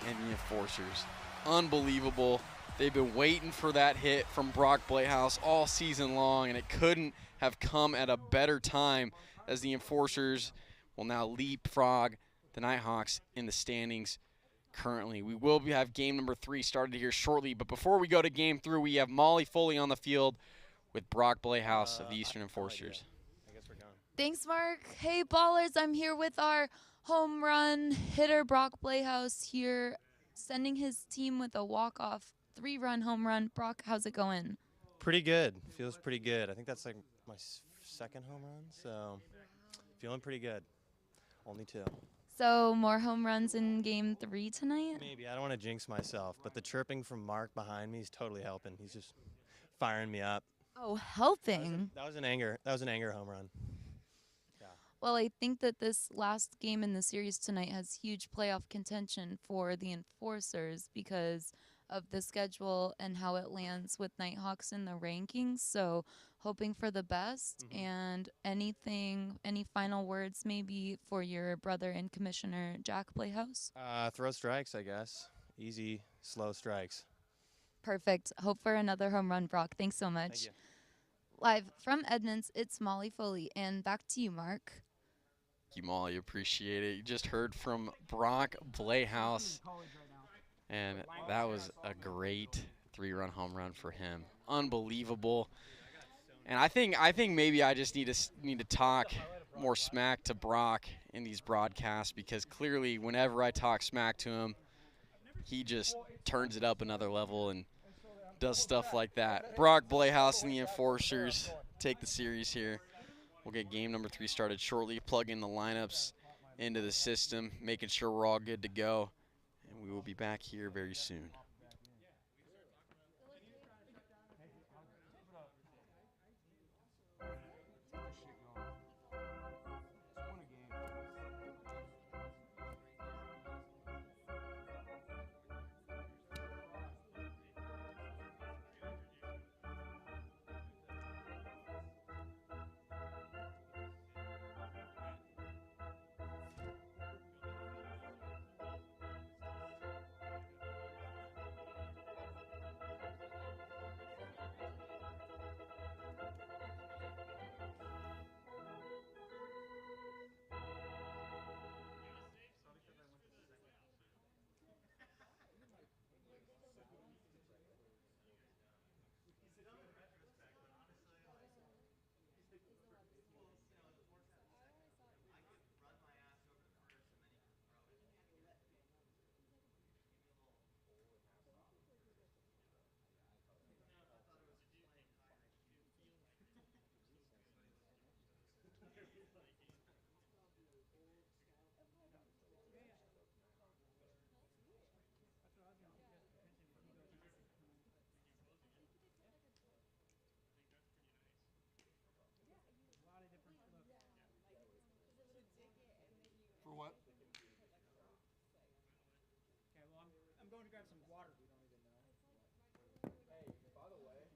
and the Enforcers. Unbelievable. They've been waiting for that hit from Brock Blayhouse all season long, and it couldn't have come at a better time as the Enforcers will now leapfrog the Nighthawks in the standings currently. We will have game number 3 started here shortly, but before we go to game 3, we have Molly Foley on the field with Brock Blayhouse of the Eastern Enforcers. I guess we're done. Thanks, Mark. Hey, ballers, I'm here with our home run hitter, Brock Blayhouse, here, sending his team with a walk-off 3-run home run. Brock, how's it going? Pretty good. Feels pretty good. I think that's like my second home run, so feeling pretty good. Only 2. So more home runs in game 3 tonight? Maybe. I don't want to jinx myself, but the chirping from Mark behind me is totally helping. He's just firing me up. Oh, helping. That was an anger home run. Yeah. Well, I think that this last game in the series tonight has huge playoff contention for the Enforcers because of the schedule and how it lands with Nighthawks in the rankings. So hoping for the best. And any final words maybe for your brother and Commissioner Jack Playhouse? Throw strikes, I guess. Easy, slow strikes. Perfect. Hope for another home run, Brock. Thanks so much. Thank you. Live from Edmonds, it's Molly Foley. And back to you, Mark. Thank you, Molly. Appreciate it. You just heard from Brock Playhouse. And that was a great 3-run home run for him. Unbelievable. And I think maybe I just need to talk more smack to Brock in these broadcasts, because clearly whenever I talk smack to him, he just turns it up another level and does stuff like that. Brock Playhouse and the Enforcers take the series here. We'll get game number 3 started shortly, plug in the lineups into the system, making sure we're all good to go. And we will be back here very soon. For what? Okay, well, I'm going to grab some water. We don't even know. Hey, by the way,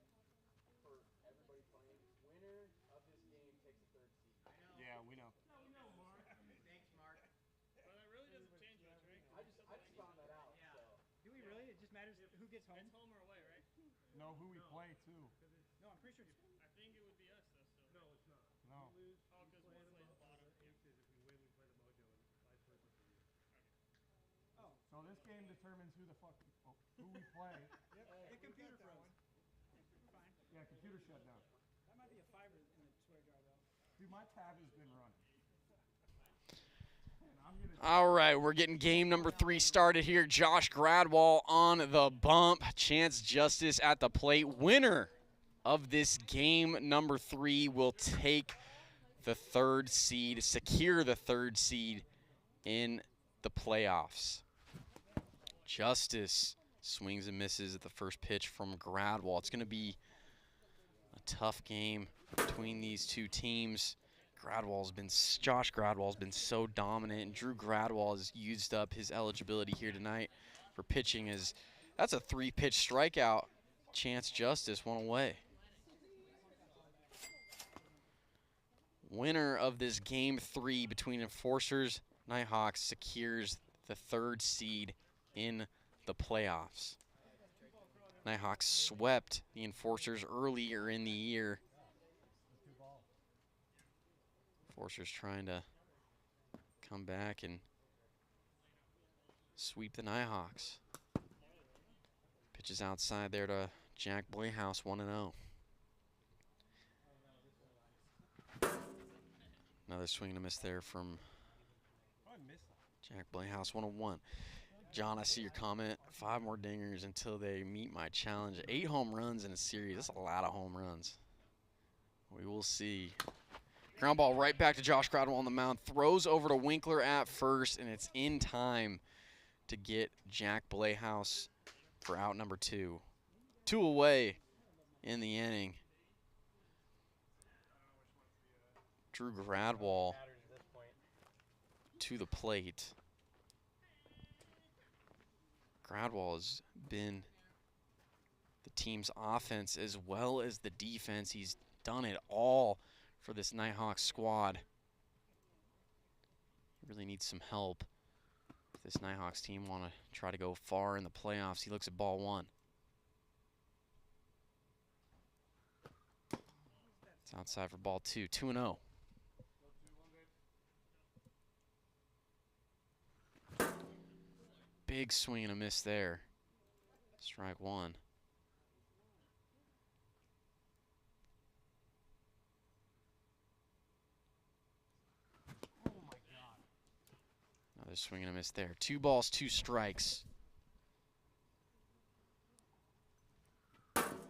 for everybody playing, winner of this game takes the 3rd seed. Yeah, we know. No, we know, Mark. Thanks, Mark. Well, that really doesn't change much, right? I just found that out. Yeah. So. Do we really? It just matters who gets home? It's home or away, right? No, who we play, too. No, I'm pretty sure it's... I think it would be us, though, still. No, it's not. No. We lose, Oh, because we'll play the bottom. If we win, we play the Mojo, and vice versa for you. Okay. Oh. So this game determines who the fuck, who we play. Yep. The computer froze. Fine. Yeah, computer shut down. That might be a fiber in the swear jar, though. Dude, my tab has been running. All right, we're getting game number 3 started here. Josh Gradwall on the bump. Chance Justice at the plate. Winner of this game number 3 will take the 3rd seed, secure the 3rd seed in the playoffs. Justice swings and misses at the first pitch from Gradwall. It's going to be a tough game between these two teams. Josh Gradwall's been so dominant, and Drew Gradwall has used up his eligibility here tonight for pitching. That's a 3-pitch strikeout. Chance Justice one away. Winner of this game 3 between Enforcers, Nighthawks secures the 3rd seed in the playoffs. Nighthawks swept the Enforcers earlier in the year. Enforcers trying to come back and sweep the Nighthawks. Pitches outside there to Jack Playhouse, 1-0. Another swing and a miss there from Jack Playhouse, 1-1. John, I see your comment. 5 more dingers until they meet my challenge. 8 home runs in a series. That's a lot of home runs. We will see Ground ball right back to Josh Gradwell on the mound. Throws over to Winkler at first, and it's in time to get Jack Blehouse for out number 2. 2 away in the inning. Drew Gradwell to the plate. Gradwell has been the team's offense as well as the defense. He's done it all for this Nighthawks squad. Really needs some help. If this Nighthawks team want to try to go far in the playoffs, he looks at ball 1. It's outside for ball 2, 2-0. Big swing and a miss there. Strike 1. Another swing and a miss there. 2 balls, 2 strikes.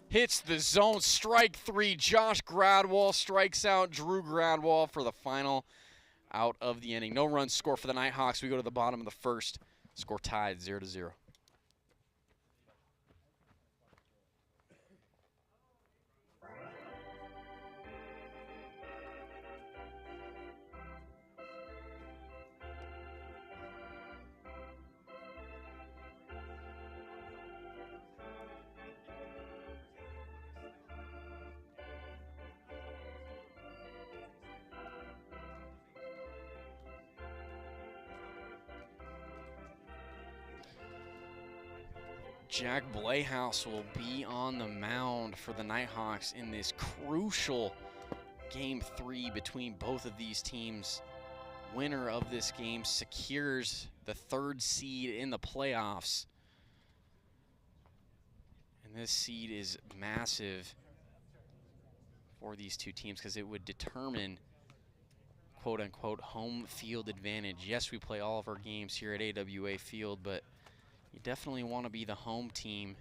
Hits the zone, strike 3. Josh Gradwell strikes out Drew Gradwell for the final out of the inning. No runs scored for the Nighthawks. We go to the bottom of the first. Score tied 0-0. Jack Blehouse will be on the mound for the Nighthawks in this crucial Game 3 between both of these teams. Winner of this game secures the 3rd seed in the playoffs. And this seed is massive for these two teams because it would determine quote-unquote home field advantage. Yes, we play all of our games here at AWA Field, but you definitely want to be the home team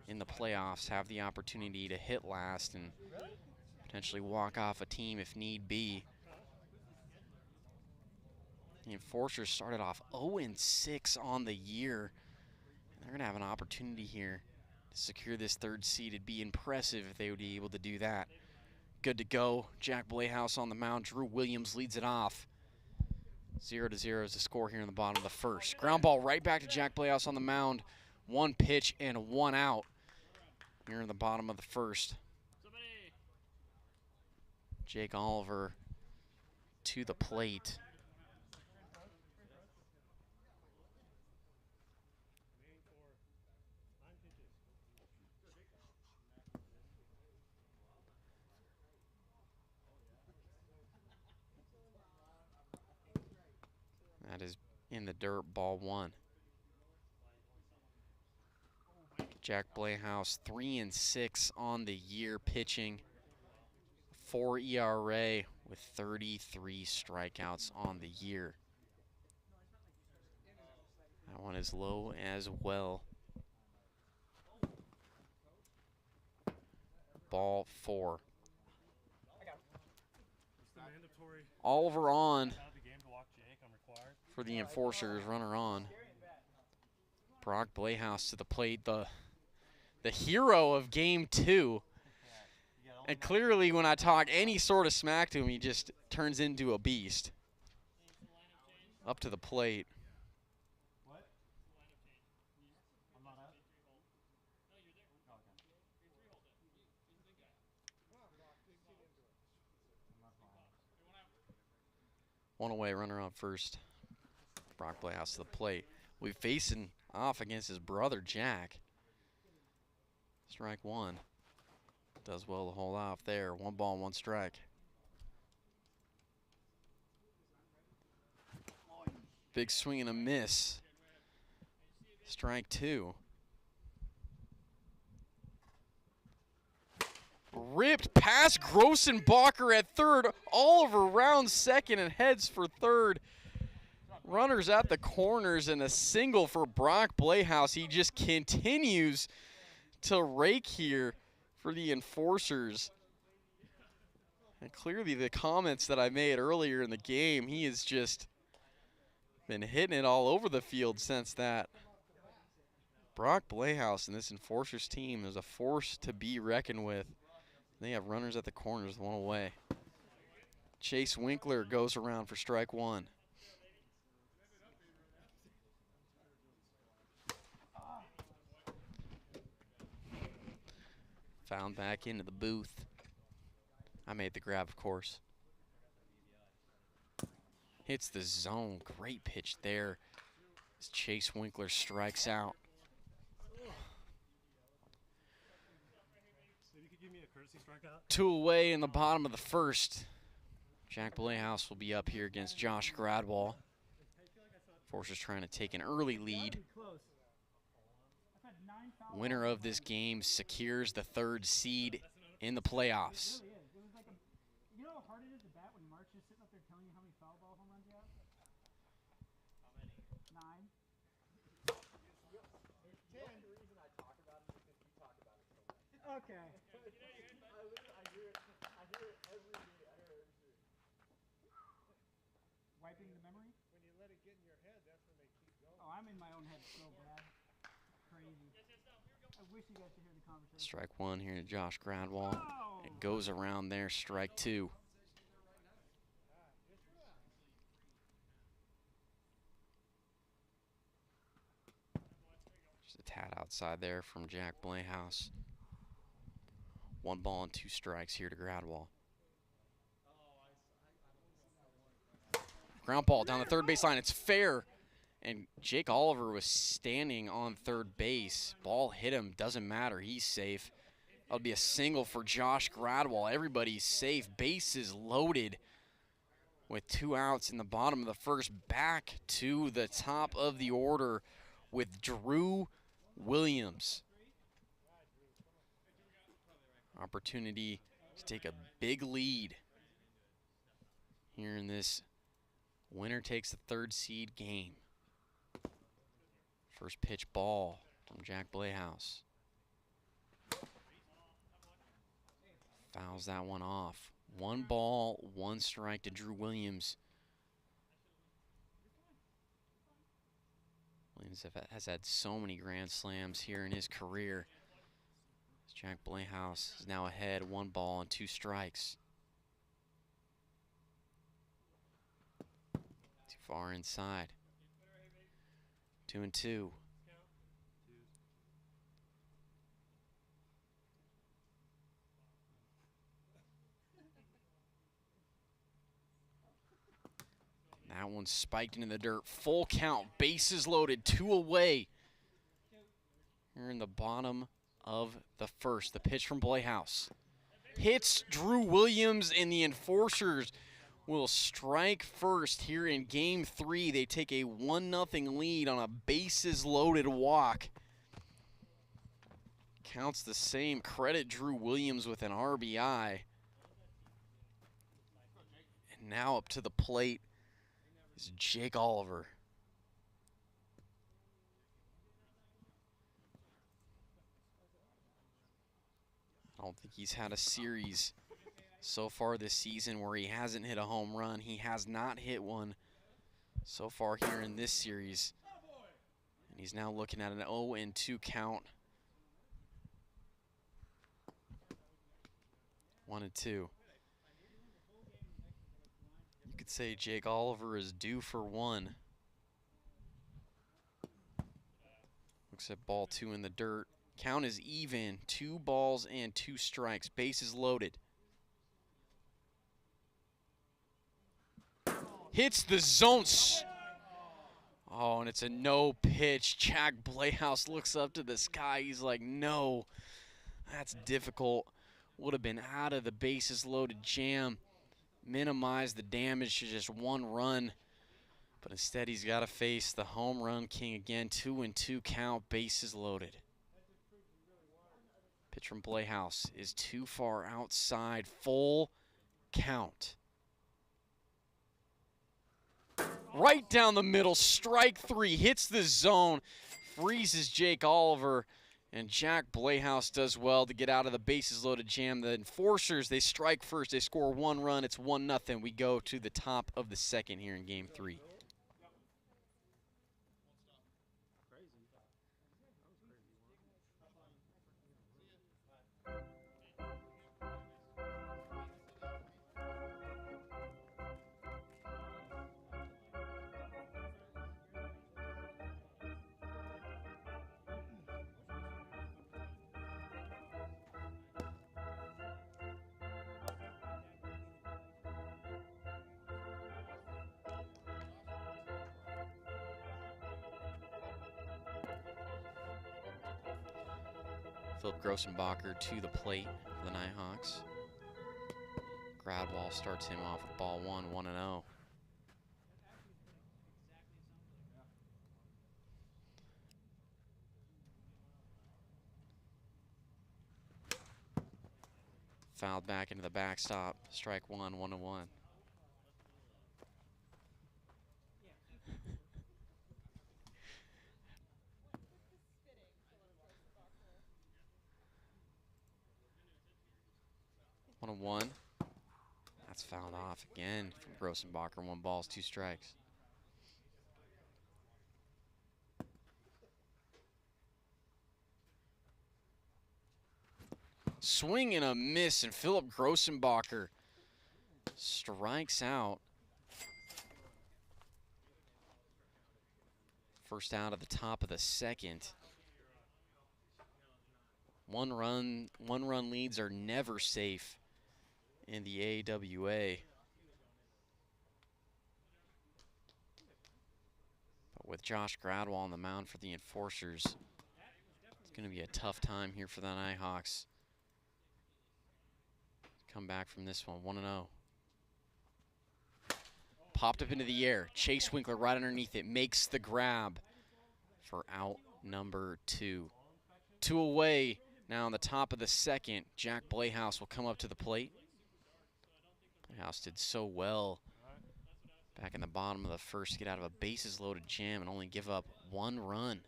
in the playoffs, have the opportunity to hit last and potentially walk off a team if need be. The Enforcers started off 0-6 on the year. And they're going to have an opportunity here to secure this 3rd seed. It'd be impressive if they would be able to do that. Good to go. Jack Blehouse on the mound. Drew Williams leads it off. 0-0 is the score here in the bottom of the first. Ground ball right back to Jack Blehouse on the mound. 1 pitch and 1 out here in the bottom of the first. Jake Oliver to the plate. That is in the dirt, ball 1. Jack Blehouse, 3-6 on the year pitching. 4 ERA with 33 strikeouts on the year. That one is low as well. Ball 4. Oliver on for the Enforcers, runner on. Brock Blehouse to the plate, the hero of Game 2. And clearly when I talk any sort of smack to him, he just turns into a beast. Up to the plate. One away, runner on first. Brock Blehouse to the plate. We're facing off against his brother, Jack. Strike 1. Does well to hold off there. 1 ball, 1 strike. Big swing and a miss. Strike 2. Ripped past Grossenbacher at third. Oliver rounds second and heads for third. Runners at the corners and a single for Brock Blehouse. He just continues to rake here for the Enforcers. And clearly the comments that I made earlier in the game, he has just been hitting it all over the field since that. Brock Blehaus and this Enforcers team is a force to be reckoned with. They have runners at the corners, one away. Chase Winkler goes around for strike one. Found back into the booth. I made the grab, of course. Hits the zone. Great pitch there as Chase Winkler strikes out. Two away in the bottom of the first. Jack Blehaus will be up here against Josh Gradwall. Forcers trying to take an early lead. Winner of this game secures the third seed in the playoffs. You know how hard it is to bat when Mark's just sitting up there telling you how many foul ball home runs you have? How many? 9. 10. The reason I talk about it is because you talk about it so much. Okay. I hear it every day. Wiping the memory? When you let it get in your head, that's when they keep going. Oh, I'm in my own head so bad. Crazy. I wish you guys could hear the conversation. Strike one here to Josh Gradwall. It goes around there, strike two. Just a tad outside there from Jack Blehaus. 1 ball and 2 strikes here to Gradwall. Ground ball down the third baseline. It's fair. And Jake Oliver was standing on third base. Ball hit him. Doesn't matter. He's safe. That'll be a single for Josh Gradwall. Everybody's safe. Bases loaded with 2 outs in the bottom of the first. Back to the top of the order with Drew Williams. Opportunity to take a big lead here in this winner takes the third seed game. First pitch ball from Jack Blehaus. Fouls that one off. 1 ball, 1 strike to Drew Williams. Williams has had so many grand slams here in his career. Jack Blehaus is now ahead, 1 ball and 2 strikes. Too far inside. 2-2. That one spiked into the dirt. Full count, bases loaded, 2 away. Here in the bottom of the first. The pitch from Blehaus hits Drew Williams, and the Enforcers will strike first here in Game 3. They take a 1-0 lead on a bases-loaded walk. Counts the same. Credit Drew Williams with an RBI. And now up to the plate is Jake Oliver. I don't think he's had a series so far this season where he hasn't hit a home run. He has not hit one so far here in this series. And he's now looking at an 0-2 count. 1-2. You could say Jake Oliver is due for 1. Looks at ball 2 in the dirt. Count is even. 2 balls and 2 strikes. Bases loaded. Hits the zone. Oh, and it's a no pitch. Jack Blehaus looks up to the sky. He's like, no, that's difficult. Would have been out of the bases loaded jam. Minimize the damage to just 1 run. But instead, he's got to face the home run king again. 2-2 count, bases loaded. Pitch from Blehaus is too far outside. Full count. Right down the middle, strike 3, hits the zone, freezes Jake Oliver, And Jack Playhouse does well to get out of the bases loaded jam. The Enforcers, they strike first. They score 1 run. It's 1-0. We go to the top of the second here in game 3. Philip Grossenbacher to the plate for the Nighthawks. Gradwall starts him off with ball 1, 1-0. Fouled back into the backstop. Strike 1, 1-1. One. That's fouled off again from Grossenbacher. 1 balls, 2 strikes. Swing and a miss, and Philip Grossenbacher strikes out. First out at the top of the second. One run leads are never safe in the AWA. But with Josh Gradwall on the mound for the Enforcers, it's going to be a tough time here for the Nighthawks. Come back from this one, 1-0. Popped up into the air. Chase Winkler right underneath it. Makes the grab for out number 2. 2 away now on the top of the second. Jack Playhouse will come up to the plate. Playhouse did so well back in the bottom of the first to get out of a bases loaded jam and only give up 1 run.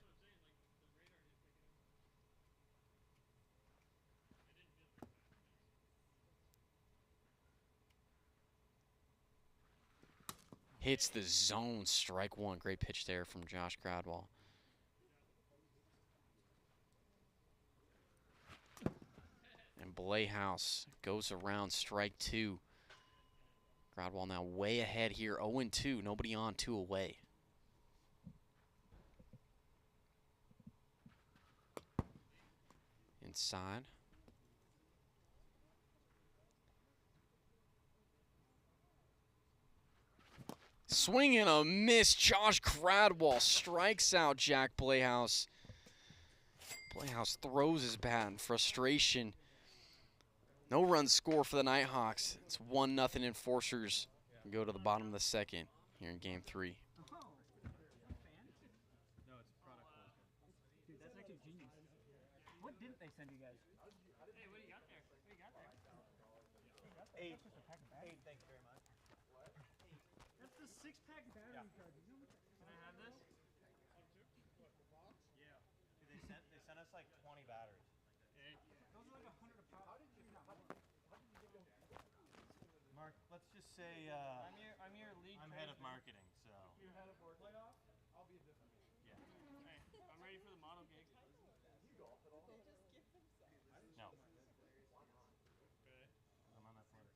Hits the zone, strike 1. Great pitch there from Josh Gradwall. And Playhouse goes around, strike 2. Gradwall now way ahead here, 0-2. Nobody on, 2 away. Inside. Swing and a miss. Josh Gradwall strikes out Jack Playhouse. Playhouse throws his bat in frustration. No run score for the Nighthawks. It's 1-0 Enforcers. Go to the bottom of the second here in game 3. No, it's product placement. Dude, that's actually genius. What didn't they send you guys? Hey, what do you got there? What do you got there? 8. Thank you very much. That's the 6-pack battery charger. Can I have this? Yeah. They sent us like 20 batteries. Those are like 100 a pop. Mark, let's just say I'm your lead. I'm head of marketing, so. You're head of playoff? I'll be a different. Yeah. Hey, I'm ready for the model gig. You golf at all? No. I'm on that floor.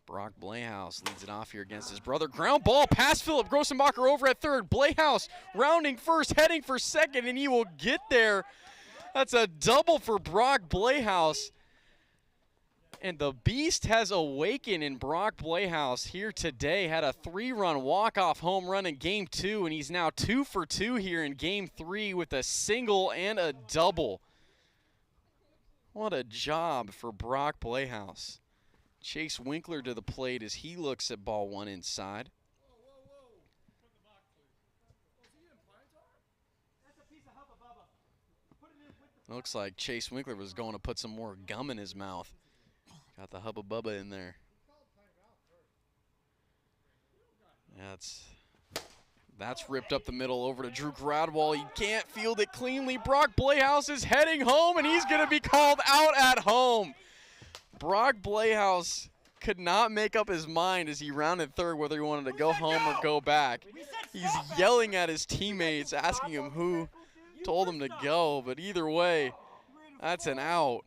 Brock Playhouse leads it off here against his brother. Ground ball past Philip Grossenbacher over at third. Playhouse rounding first, heading for second, and he will get there. That's a double for Brock Playhouse. And the beast has awakened in Brock Playhouse here today. Had a 3-run walk-off home run in game 2, and he's now 2 for 2 here in game 3 with a single and a double. What a job for Brock Playhouse. Chase Winkler to the plate as he looks at ball 1 inside. Looks like Chase Winkler was going to put some more gum in his mouth. Got the Hubba Bubba in there. That's That's ripped up the middle over to Drew Gradwall. He can't field it cleanly. Brock Blehouse is heading home, and he's going to be called out at home. Brock Blehouse could not make up his mind as he rounded third whether he wanted to go home or go back. He's yelling at his teammates, asking him who told him to go, but either way, that's an out.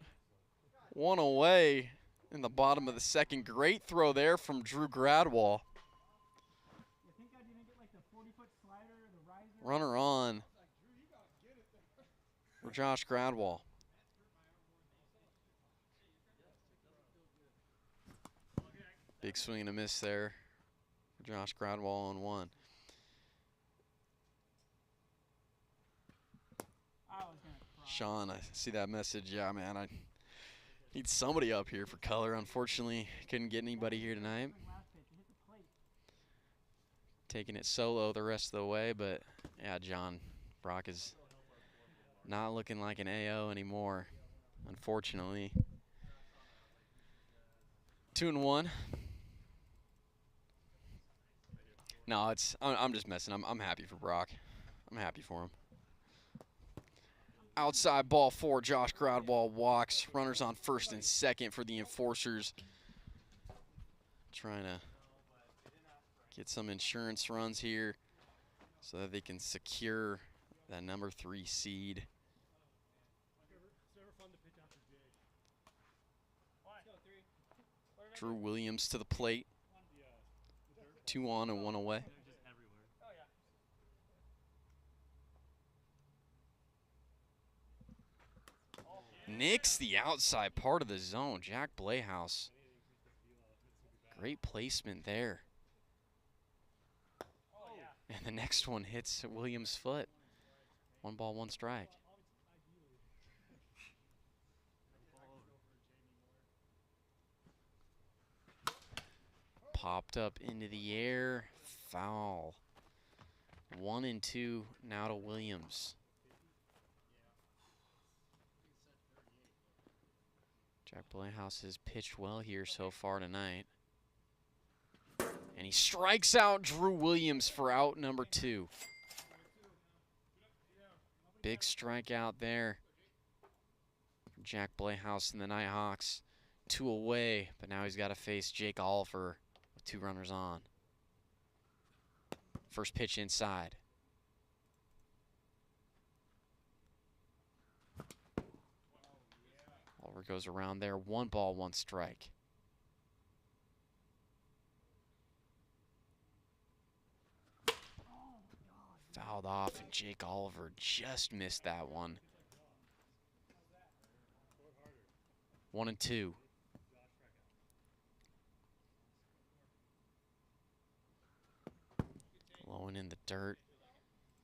One away in the bottom of the second. Great throw there from Drew Gradwall. Runner on for Josh Gradwall. Big swing and a miss there for Josh Gradwall on one. Sean, I see that message. Yeah, man, I need somebody up here for color. Unfortunately, couldn't get anybody here tonight. Taking it solo the rest of the way, but yeah, John, Brock is not looking like an AO anymore, unfortunately. 2-1. No, I'm just messing. I'm happy for Brock. I'm happy for him. Outside ball for Josh Gradwall walks. Runners on first and second for the Enforcers. Trying to get some insurance runs here so that they can secure that number 3 seed. Drew Williams to the plate. 2 on and 1 away. Nicks the outside part of the zone. Jack Blehouse. Great placement there. And the next one hits Williams' foot. 1 ball, 1 strike. Popped up into the air. Foul. 1-2 now to Williams. Jack Blehouse has pitched well here so far tonight. And he strikes out Drew Williams for out number 2. Big strikeout there. Jack Blehouse and the Nighthawks. 2 away, but now he's got to face Jake Oliver with 2 runners on. First pitch inside. Oliver goes around there. 1 ball, 1 strike. Fouled off, and Jake Oliver just missed that one. 1-2. Blowing in the dirt.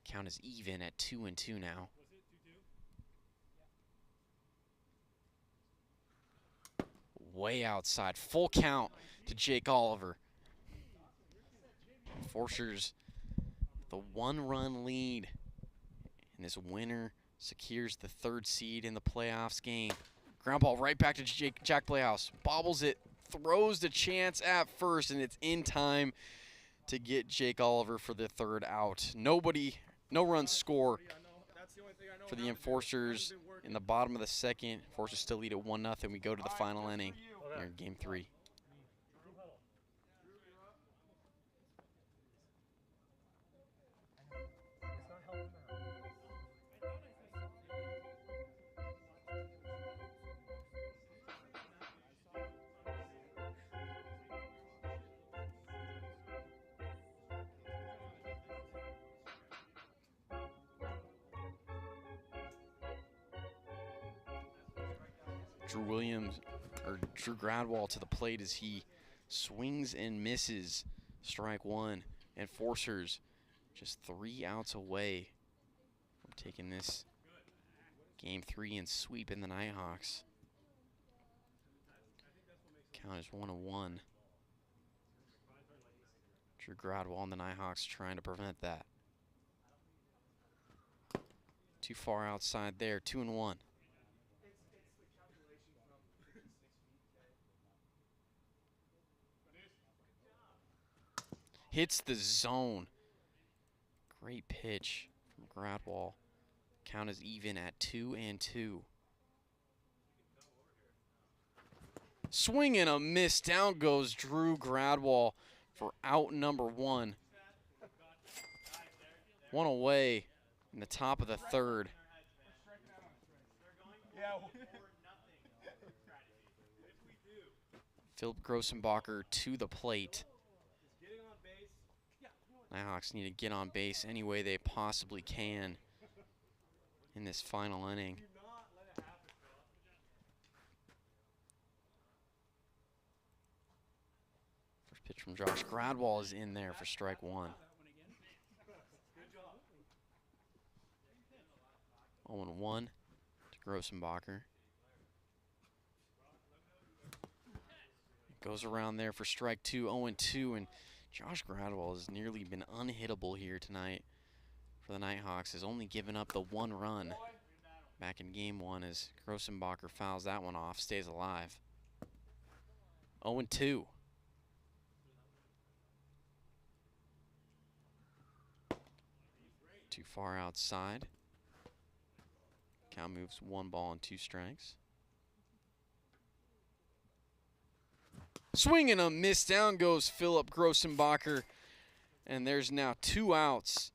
Count is even at 2-2 now. Way outside. Full count to Jake Oliver. Enforcers the 1-run lead. And this winner secures the 3rd seed in the playoffs game. Ground ball right back to Jack Blehouse. Bobbles it, throws the chance at first, and it's in time to get Jake Oliver for the 3rd out. No run score for the Enforcers in the bottom of the second. Enforcers still lead at 1-0. We go to the final inning here in Game 3. Drew Gradwall to the plate as he swings and misses. Strike 1. Enforcers just 3 outs away from taking this Game 3 and sweeping the Nighthawks. Count is 1-1. Drew Gradwall and the Nighthawks trying to prevent that. Too far outside there. 2-1. Hits the zone. Great pitch from Gradwall. Count is even at 2-2. Swing and a miss. Down goes Drew Gradwall for out number 1. One away in the top of the 3rd. Philip Grossenbacher to the plate. Nighthawks need to get on base any way they possibly can in this final inning. First pitch from Josh Gradwall is in there for strike 1. 0-1 to Grossenbacher. Goes around there for strike 2, 0-2, and Josh Gradwall has nearly been unhittable here tonight for the Nighthawks. Has only given up the 1 run back in game 1 as Grossenbacher fouls that one off, stays alive. 0-2. Too far outside. Count moves 1 ball and 2 strikes. Swing and a miss. Down goes Philip Grossenbacher. And there's now 2 outs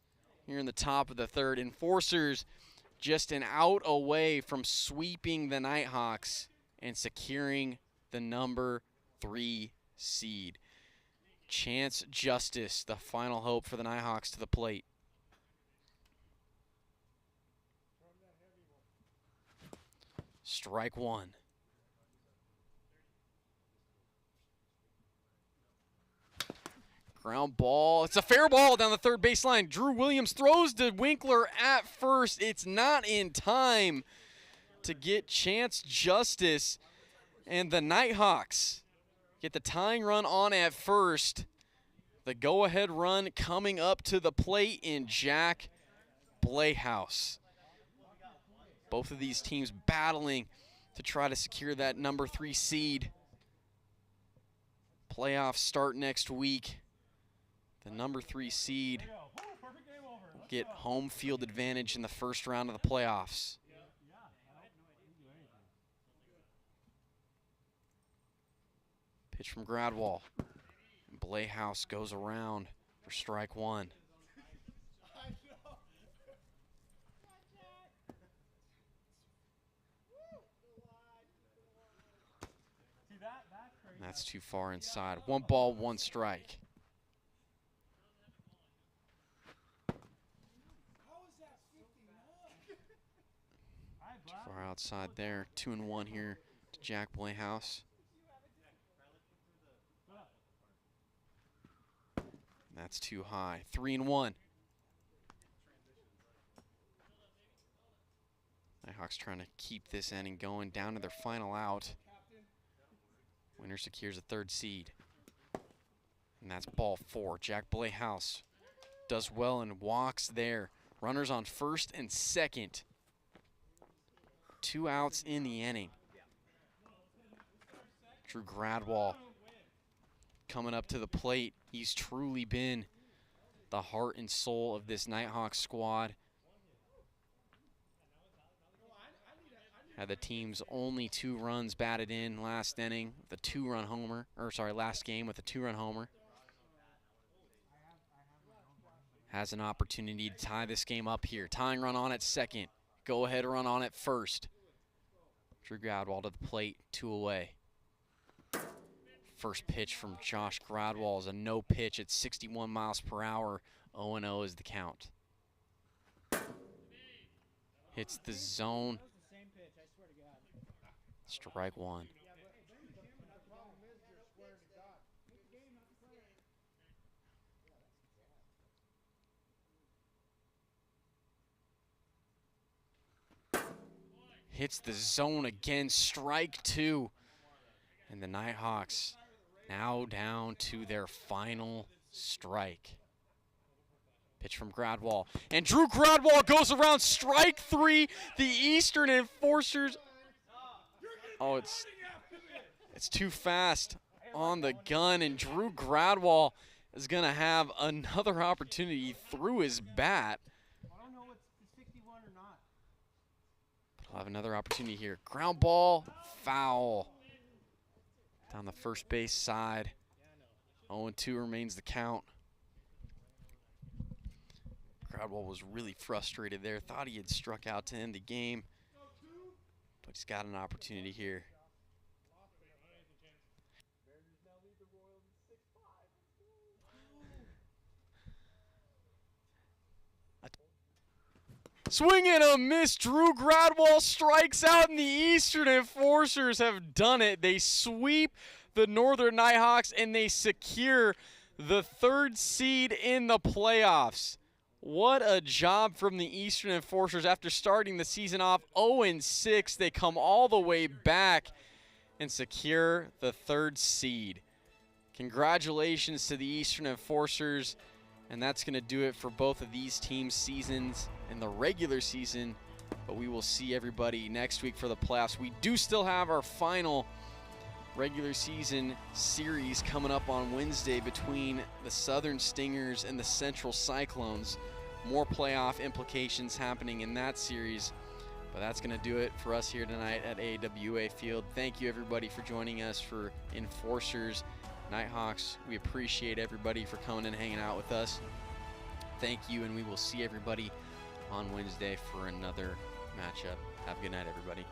here in the top of the 3rd. Enforcers just an out away from sweeping the Nighthawks and securing the number 3 seed. Chance Justice, the final hope for the Nighthawks, to the plate. Strike 1. Ground ball. It's a fair ball down the 3rd baseline. Drew Williams throws to Winkler at first. It's not in time to get Chance Justice. And the Nighthawks get the tying run on at first. The go-ahead run coming up to the plate in Jack Blehaus. Both of these teams battling to try to secure that number 3 seed. Playoffs start next week. The number 3 seed will get home field advantage in the first round of the playoffs. Pitch from Gradwall. Blehaus goes around for strike 1. That's too far inside. 1 ball, 1 strike. Too far outside there. 2-1 here to Jack Blehaus. That's too high. 3-1. Nighthawks trying to keep this inning going down to their final out. Winner secures a 3rd seed. And that's ball 4. Jack Blehaus does well and walks there. Runners on 1st and 2nd. 2 outs in the inning. Drew Gradwall coming up to the plate. He's truly been the heart and soul of this Nighthawks squad. Had the team's only 2 runs batted in last inning with a 2-run homer, or sorry, last game with a 2-run homer. Has an opportunity to tie this game up here. Tying run on at 2nd. Go ahead run on at 1st. Drew Gradwall to the plate, 2 away. First pitch from Josh Gradwall is a no pitch at 61 miles per hour. 0-0 is the count. Hits the zone. Strike 1. Hits the zone again. Strike 2. And the Nighthawks now down to their final strike. Pitch from Gradwall. And Drew Gradwall goes around. Strike 3. The Eastern Enforcers. Oh, it's too fast on the gun. And Drew Gradwall is going to have another opportunity through his bat. I don't know what's 61 or not. He'll have another opportunity here. Ground ball, foul. Down the first base side. 0-2 remains the count. Groundball was really frustrated there. Thought he had struck out to end the game. But he's got an opportunity here. Swing and a miss. Drew Gradwall strikes out, and the Eastern Enforcers have done it. They sweep the Northern Nighthawks, and they secure the 3rd seed in the playoffs. What a job from the Eastern Enforcers. After starting the season off 0-6, they come all the way back and secure the 3rd seed. Congratulations to the Eastern Enforcers. And that's going to do it for both of these teams' seasons in the regular season. But we will see everybody next week for the playoffs. We do still have our final regular season series coming up on Wednesday between the Southern Stingers and the Central Cyclones. More playoff implications happening in that series. But that's going to do it for us here tonight at AWA Field. Thank you, everybody, for joining us for Enforcers Nighthawks. We appreciate everybody for coming and hanging out with us. Thank you, and we will see everybody on Wednesday for another matchup. Have a good night, everybody.